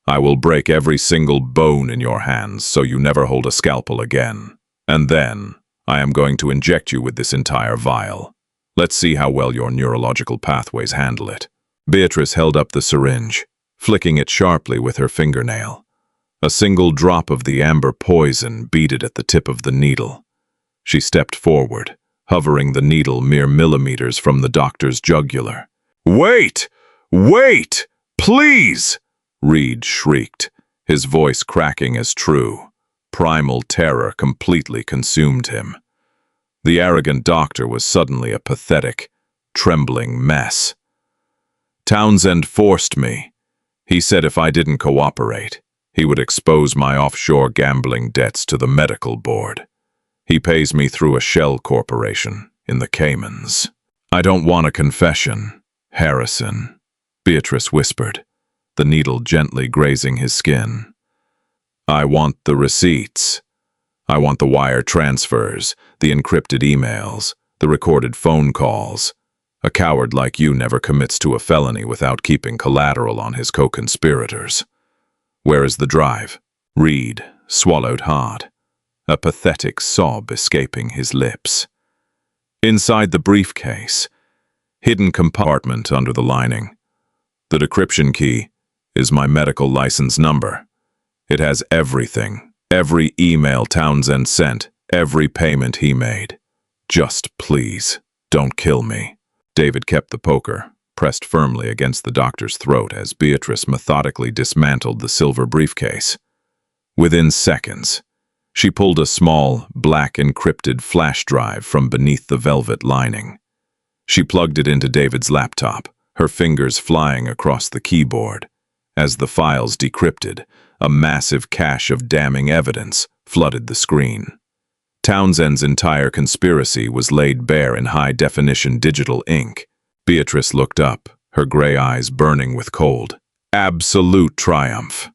Speaker 1: I will break every single bone in your hands so you never hold a scalpel again. And then I am going to inject you with this entire vial. Let's see how well your neurological pathways handle it." Beatrice held up the syringe, flicking it sharply with her fingernail. A single drop of the amber poison beaded at the tip of the needle. She stepped forward, hovering the needle mere millimeters from the doctor's jugular. "Wait! Wait! Please!" Reed shrieked, his voice cracking as true. Primal terror completely consumed him. The arrogant doctor was suddenly a pathetic, trembling mess. "Townsend forced me. He said if I didn't cooperate, he would expose my offshore gambling debts to the medical board. He pays me through a shell corporation in the Caymans." "I don't want a confession, Harrison," Beatrice whispered, the needle gently grazing his skin. "I want the receipts. I want the wire transfers, the encrypted emails, the recorded phone calls. A coward like you never commits to a felony without keeping collateral on his co-conspirators. Where is the drive?" Reed swallowed hard, a pathetic sob escaping his lips. "Inside the briefcase, hidden compartment under the lining. The decryption key is my medical license number. It has everything, every email Townsend sent, every payment he made. Just please, don't kill me." David kept the poker, pressed firmly against the doctor's throat as Beatrice methodically dismantled the silver briefcase. Within seconds, she pulled a small, black encrypted flash drive from beneath the velvet lining. She plugged it into David's laptop, her fingers flying across the keyboard. As the files decrypted, a massive cache of damning evidence flooded the screen. Townsend's entire conspiracy was laid bare in high-definition digital ink. Beatrice looked up, her gray eyes burning with cold. Absolute triumph.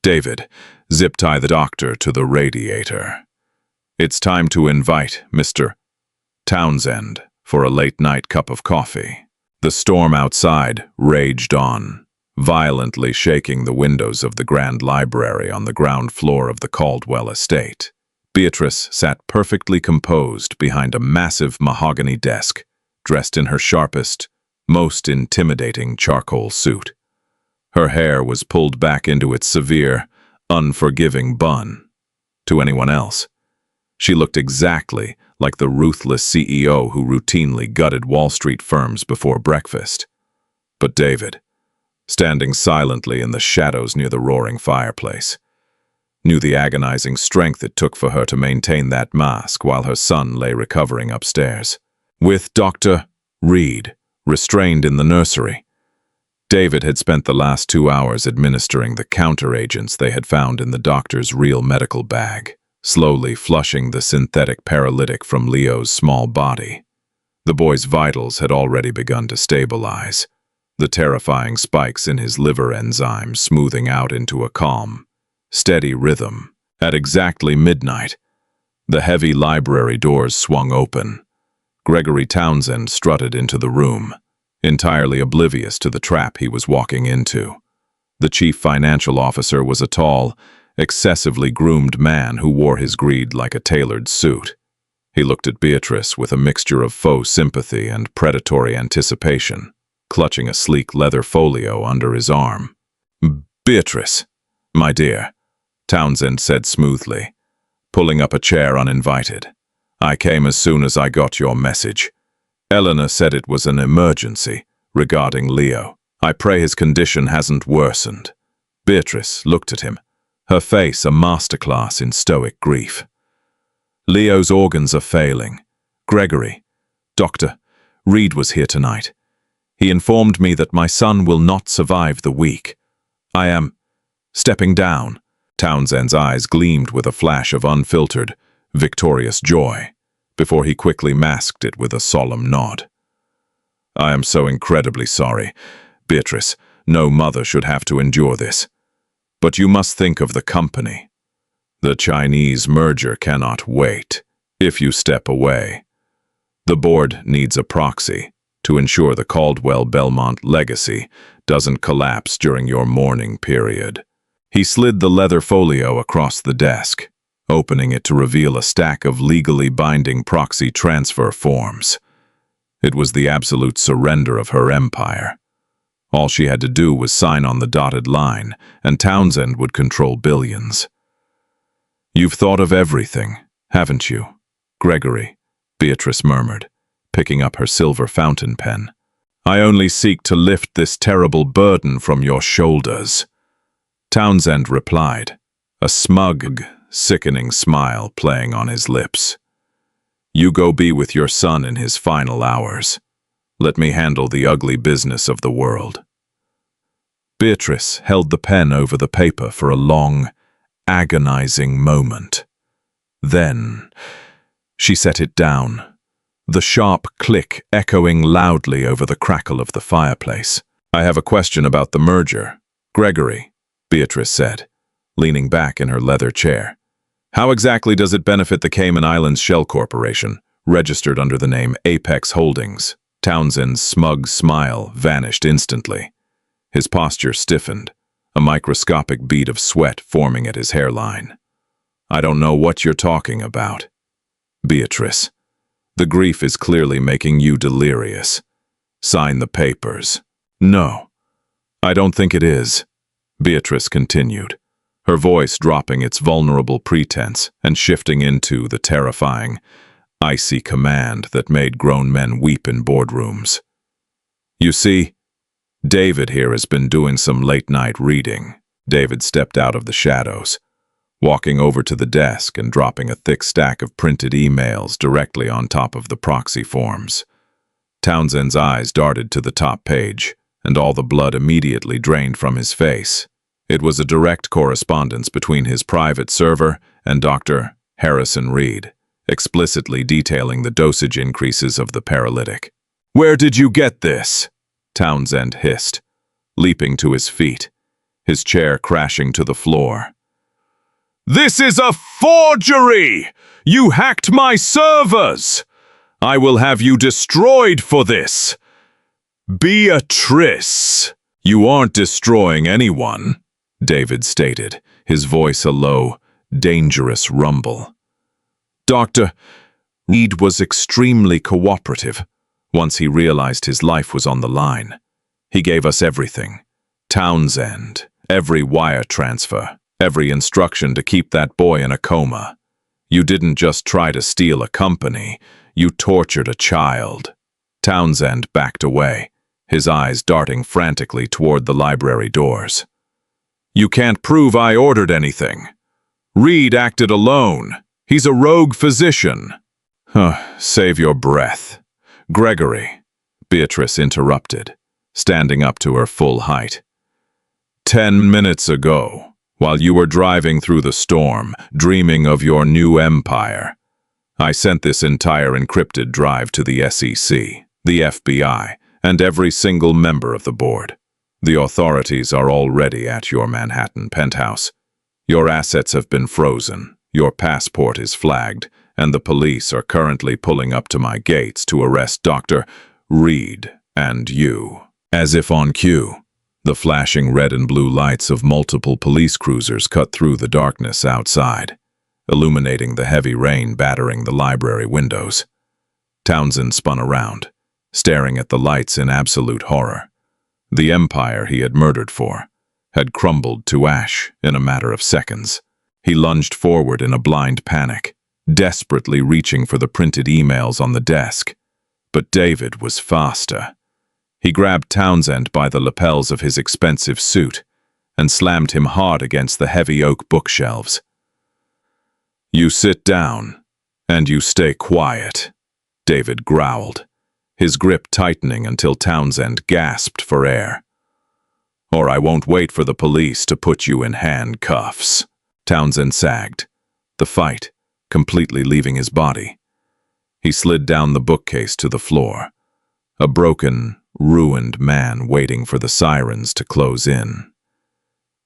Speaker 1: David, zip-tie the doctor to the radiator. It's time to invite Mr. Townsend for a late-night cup of coffee. The storm outside raged on, violently shaking the windows of the grand library on the ground floor of the Caldwell estate. Beatrice sat perfectly composed behind a massive mahogany desk, dressed in her sharpest, most intimidating charcoal suit. Her hair was pulled back into its severe, unforgiving bun. To anyone else, she looked exactly like the ruthless CEO who routinely gutted Wall Street firms before breakfast. But David, standing silently in the shadows near the roaring fireplace, knew the agonizing strength it took for her to maintain that mask while her son lay recovering upstairs. With Dr. Reed restrained in the nursery, David had spent the last 2 hours administering the counteragents they had found in the doctor's real medical bag, slowly flushing the synthetic paralytic from Leo's small body. The boy's vitals had already begun to stabilize, the terrifying spikes in his liver enzymes smoothing out into a calm, steady rhythm. At exactly midnight, the heavy library doors swung open. Gregory Townsend strutted into the room, entirely oblivious to the trap he was walking into. The chief financial officer was a tall, excessively groomed man who wore his greed like a tailored suit. He looked at Beatrice with a mixture of faux sympathy and predatory anticipation, clutching a sleek leather folio under his arm. "Beatrice, my dear," Townsend said smoothly, pulling up a chair uninvited. "I came as soon as I got your message. Eleanor said it was an emergency regarding Leo. I pray his condition hasn't worsened." Beatrice looked at him, her face a masterclass in stoic grief. "Leo's organs are failing. Gregory, Dr. Reed was here tonight. He informed me that my son will not survive the week. I am stepping down." Townsend's eyes gleamed with a flash of unfiltered, victorious joy, before he quickly masked it with a solemn nod. "I am so incredibly sorry, Beatrice. No mother should have to endure this. But you must think of the company. The Chinese merger cannot wait if you step away. The board needs a proxy to ensure the Caldwell-Belmont legacy doesn't collapse during your mourning period." He slid the leather folio across the desk, opening it to reveal a stack of legally binding proxy transfer forms. It was the absolute surrender of her empire. All she had to do was sign on the dotted line, and Townsend would control billions. "You've thought of everything, haven't you, Gregory?" Beatrice murmured, picking up her silver fountain pen. "I only seek to lift this terrible burden from your shoulders." Townsend replied, a smug, sickening smile playing on his lips. "You go be with your son in his final hours. Let me handle the ugly business of the world." Beatrice held the pen over the paper for a long, agonizing moment. Then she set it down, the sharp click echoing loudly over the crackle of the fireplace. "I have a question about the merger, Gregory," Beatrice said, leaning back in her leather chair. "How exactly does it benefit the Cayman Islands Shell Corporation, registered under the name Apex Holdings?" Townsend's smug smile vanished instantly. His posture stiffened, a microscopic bead of sweat forming at his hairline. "I don't know what you're talking about, Beatrice. The grief is clearly making you delirious. Sign the papers." "No, I don't think it is," Beatrice continued, her voice dropping its vulnerable pretense and shifting into the terrifying, icy command that made grown men weep in boardrooms. "You see, David here has been doing some late-night reading." David stepped out of the shadows, walking over to the desk and dropping a thick stack of printed emails directly on top of the proxy forms. Townsend's eyes darted to the top page, and all the blood immediately drained from his face. It was a direct correspondence between his private server and Dr. Harrison Reed, explicitly detailing the dosage increases of the paralytic. "Where did you get this?" Townsend hissed, leaping to his feet, his chair crashing to the floor. "This is a forgery! You hacked my servers! I will have you destroyed for this! Beatrice!" "You aren't destroying anyone," David stated, his voice a low, dangerous rumble. Dr. Reed was extremely cooperative. Once he realized his life was on the line, he gave us everything. Townsend, every wire transfer, every instruction to keep that boy in a coma. You didn't just try to steal a company, you tortured a child. Townsend backed away, his eyes darting frantically toward the library doors. "You can't prove I ordered anything. Reed acted alone. He's a rogue physician." Save your breath. "Gregory," Beatrice interrupted, standing up to her full height. 10 minutes ago, while you were driving through the storm, dreaming of your new empire, I sent this entire encrypted drive to the SEC, the FBI, and every single member of the board. The authorities are already at your Manhattan penthouse. Your assets have been frozen, your passport is flagged, and the police are currently pulling up to my gates to arrest Dr. Reed and you. As if on cue, the flashing red and blue lights of multiple police cruisers cut through the darkness outside, illuminating the heavy rain battering the library windows. Townsend spun around, staring at the lights in absolute horror. The empire he had murdered for had crumbled to ash in a matter of seconds. He lunged forward in a blind panic, desperately reaching for the printed emails on the desk. But David was faster. He grabbed Townsend by the lapels of his expensive suit and slammed him hard against the heavy oak bookshelves. "You sit down, and you stay quiet," David growled, his grip tightening until Townsend gasped for air. "Or I won't wait for the police to put you in handcuffs." Townsend sagged, the fight completely leaving his body. He slid down the bookcase to the floor, a broken, ruined man waiting for the sirens to close in.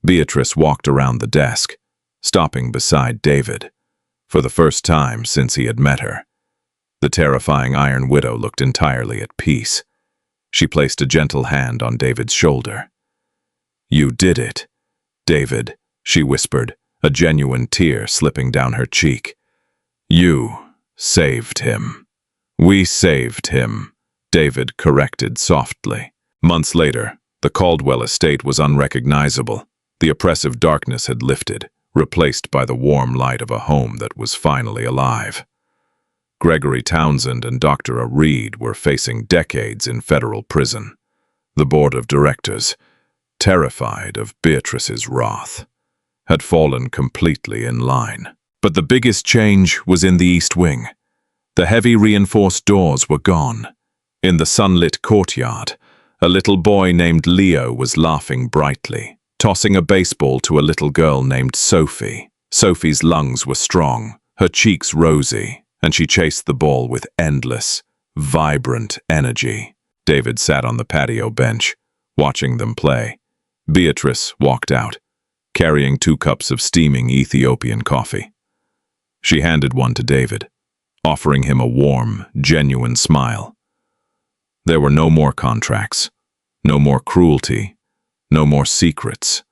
Speaker 1: Beatrice walked around the desk, stopping beside David, for the first time since he had met her. The terrifying Iron Widow looked entirely at peace. She placed a gentle hand on David's shoulder. "You did it, David," she whispered, a genuine tear slipping down her cheek. "You saved him." "We saved him," David corrected softly. Months later, the Caldwell estate was unrecognizable. The oppressive darkness had lifted, replaced by the warm light of a home that was finally alive. Gregory Townsend and Dr. Reed were facing decades in federal prison. The board of directors, terrified of Beatrice's wrath, had fallen completely in line. But the biggest change was in the East Wing. The heavy reinforced doors were gone. In the sunlit courtyard, a little boy named Leo was laughing brightly, tossing a baseball to a little girl named Sophie. Sophie's lungs were strong, her cheeks rosy, and she chased the ball with endless, vibrant energy. David sat on the patio bench, watching them play. Beatrice walked out, carrying 2 cups of steaming Ethiopian coffee. She handed one to David, offering him a warm, genuine smile. There were no more contracts, no more cruelty, no more secrets.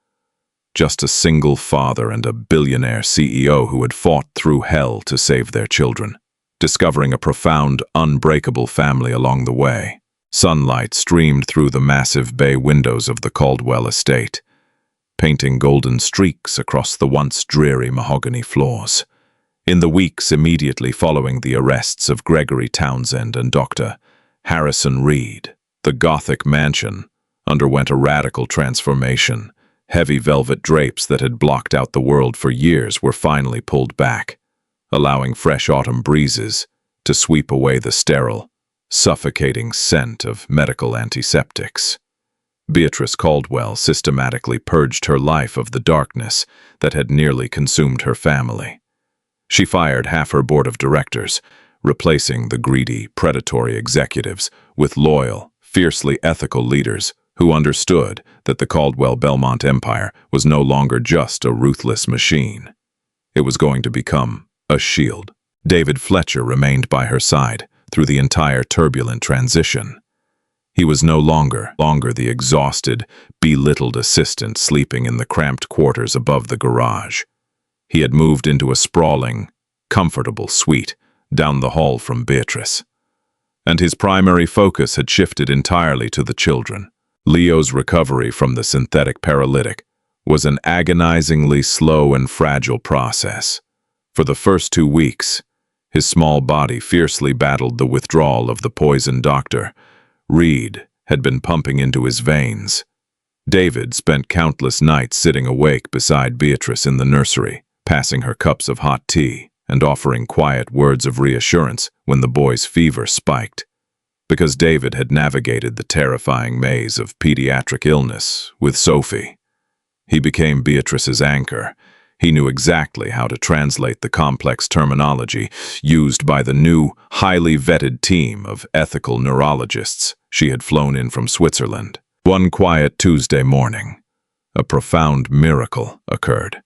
Speaker 1: Just a single father and a billionaire CEO who had fought through hell to save their children, discovering a profound, unbreakable family along the way. Sunlight streamed through the massive bay windows of the Caldwell estate, painting golden streaks across the once dreary mahogany floors. In the weeks immediately following the arrests of Gregory Townsend and Dr. Harrison Reed, the Gothic mansion underwent a radical transformation. Heavy velvet drapes that had blocked out the world for years were finally pulled back, allowing fresh autumn breezes to sweep away the sterile, suffocating scent of medical antiseptics. Beatrice Caldwell systematically purged her life of the darkness that had nearly consumed her family. She fired half her board of directors, replacing the greedy, predatory executives with loyal, fiercely ethical leaders who understood that the Caldwell-Belmont empire was no longer just a ruthless machine. It was going to become a shield. David Fletcher remained by her side through the entire turbulent transition. He was no longer the exhausted, belittled assistant sleeping in the cramped quarters above the garage. He had moved into a sprawling, comfortable suite down the hall from Beatrice. And his primary focus had shifted entirely to the children. Leo's recovery from the synthetic paralytic was an agonizingly slow and fragile process. For the first 2 weeks, his small body fiercely battled the withdrawal of the poison doctor Reed had been pumping into his veins. David spent countless nights sitting awake beside Beatrice in the nursery, passing her cups of hot tea and offering quiet words of reassurance when the boy's fever spiked. Because David had navigated the terrifying maze of pediatric illness with Sophie, he became Beatrice's anchor. He knew exactly how to translate the complex terminology used by the new, highly vetted team of ethical neurologists she had flown in from Switzerland. One quiet Tuesday morning, a profound miracle occurred.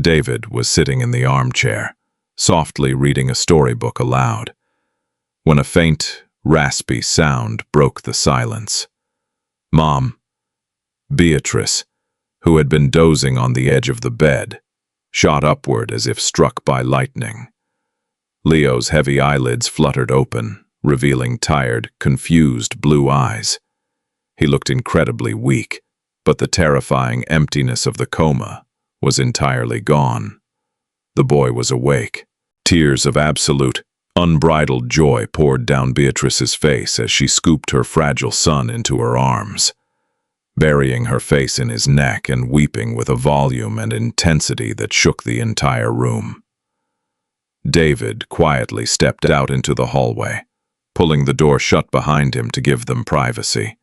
Speaker 1: David was sitting in the armchair, softly reading a storybook aloud, when a faint, raspy sound broke the silence. "Mom," Beatrice, who had been dozing on the edge of the bed, shot upward as if struck by lightning. Leo's heavy eyelids fluttered open, revealing tired, confused blue eyes. He looked incredibly weak, but the terrifying emptiness of the coma was entirely gone. The boy was awake. Tears of absolute, unbridled joy poured down Beatrice's face as she scooped her fragile son into her arms, burying her face in his neck and weeping with a volume and intensity that shook the entire room. David quietly stepped out into the hallway, pulling the door shut behind him to give them privacy,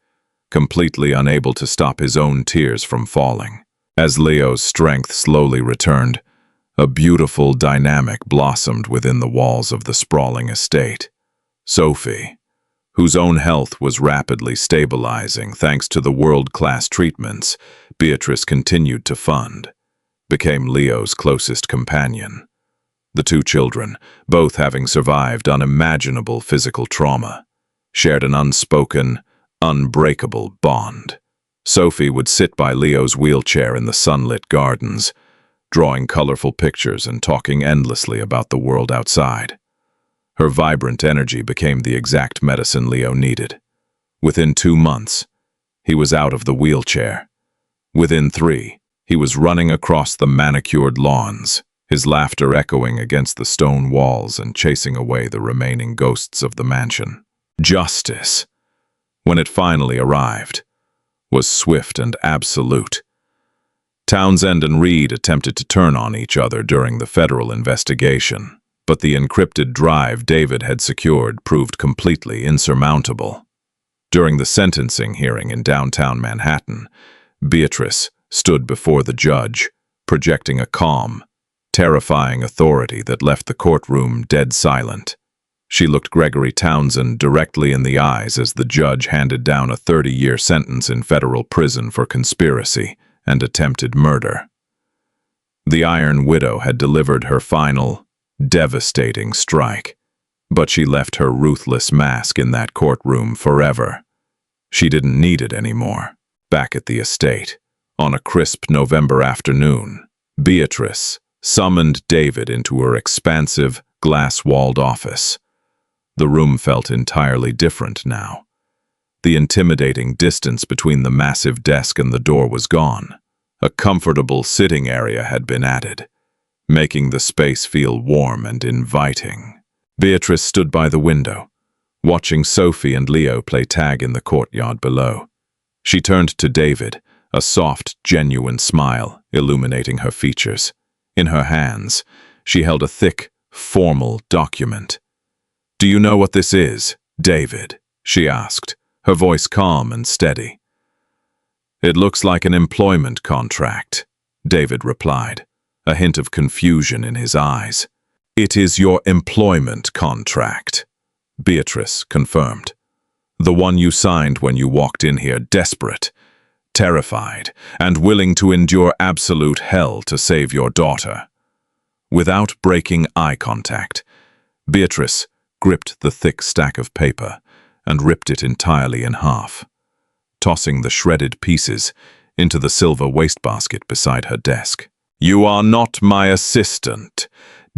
Speaker 1: completely unable to stop his own tears from falling. As Leo's strength slowly returned, a beautiful dynamic blossomed within the walls of the sprawling estate. Sophie, whose own health was rapidly stabilizing thanks to the world-class treatments Beatrice continued to fund, became Leo's closest companion. The two children, both having survived unimaginable physical trauma, shared an unspoken, unbreakable bond. Sophie would sit by Leo's wheelchair in the sunlit gardens, drawing colorful pictures and talking endlessly about the world outside. Her vibrant energy became the exact medicine Leo needed. Within 2 months, he was out of the wheelchair. Within 3, he was running across the manicured lawns, his laughter echoing against the stone walls and chasing away the remaining ghosts of the mansion. Justice, when it finally arrived, was swift and absolute. Townsend and Reed attempted to turn on each other during the federal investigation, but the encrypted drive David had secured proved completely insurmountable. During the sentencing hearing in downtown Manhattan, Beatrice stood before the judge, projecting a calm, terrifying authority that left the courtroom dead silent. She looked Gregory Townsend directly in the eyes as the judge handed down a 30-year sentence in federal prison for conspiracy and attempted murder. The Iron Widow had delivered her final, devastating strike, but she left her ruthless mask in that courtroom forever. She didn't need it anymore. Back at the estate, on a crisp November afternoon, Beatrice summoned David into her expansive, glass-walled office. The room felt entirely different now. The intimidating distance between the massive desk and the door was gone. A comfortable sitting area had been added, making the space feel warm and inviting. Beatrice stood by the window, watching Sophie and Leo play tag in the courtyard below. She turned to David, a soft, genuine smile illuminating her features. In her hands, she held a thick, formal document. "Do you know what this is, David?" she asked, her voice calm and steady. "It looks like an employment contract," David replied, a hint of confusion in his eyes. "It is your employment contract," Beatrice confirmed. The one you signed when you walked in here, desperate, terrified, and willing to endure absolute hell to save your daughter. Without breaking eye contact, Beatrice gripped the thick stack of paper and ripped it entirely in half, tossing the shredded pieces into the silver wastebasket beside her desk. "You are not my assistant,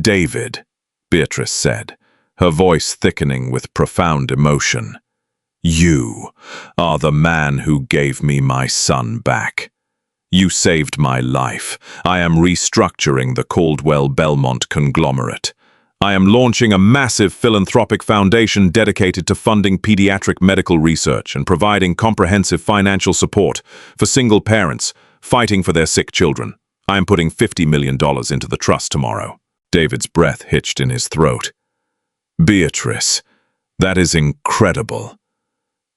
Speaker 1: David," Beatrice said, her voice thickening with profound emotion. "You are the man who gave me my son back. You saved my life. I am restructuring the Caldwell-Belmont conglomerate. I am launching a massive philanthropic foundation dedicated to funding pediatric medical research and providing comprehensive financial support for single parents fighting for their sick children. I am putting $50 million into the trust tomorrow." David's breath hitched in his throat. "Beatrice, that is incredible."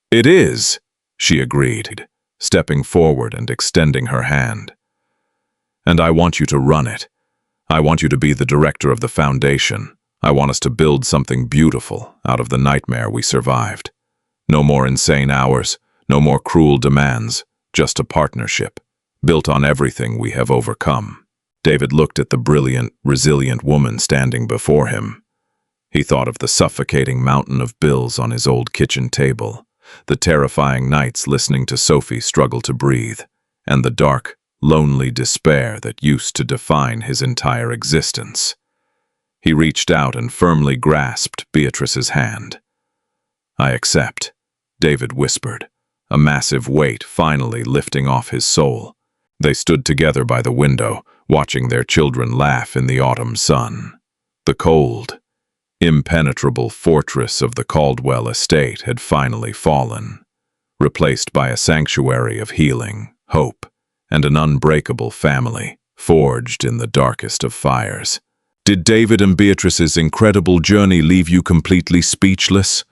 Speaker 1: "It is," she agreed, stepping forward and extending her hand. "And I want you to run it. I want you to be the director of the foundation. I want us to build something beautiful out of the nightmare we survived. No more insane hours, no more cruel demands, just a partnership, built on everything we have overcome." David looked at the brilliant, resilient woman standing before him. He thought of the suffocating mountain of bills on his old kitchen table, the terrifying nights listening to Sophie struggle to breathe, and the dark, lonely despair that used to define his entire existence. He reached out and firmly grasped Beatrice's hand. "I accept," David whispered, a massive weight finally lifting off his soul. They stood together by the window, watching their children laugh in the autumn sun. The cold, impenetrable fortress of the Caldwell estate had finally fallen, replaced by a sanctuary of healing, hope, and an unbreakable family, forged in the darkest of fires. Did David and Beatrice's incredible journey leave you completely speechless?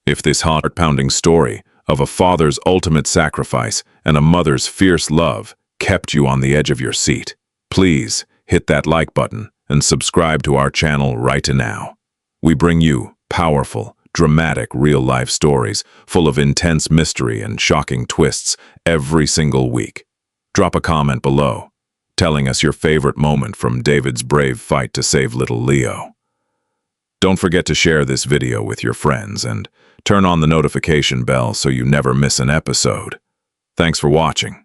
Speaker 1: If this heart-pounding story of a father's ultimate sacrifice and a mother's fierce love kept you on the edge of your seat, please hit that like button and subscribe to our channel right now. We bring you powerful, dramatic, real-life stories full of intense mystery and shocking twists every single week. Drop a comment below, telling us your favorite moment from David's brave fight to save little Leo. Don't forget to share this video with your friends and turn on the notification bell so you never miss an episode. Thanks for watching.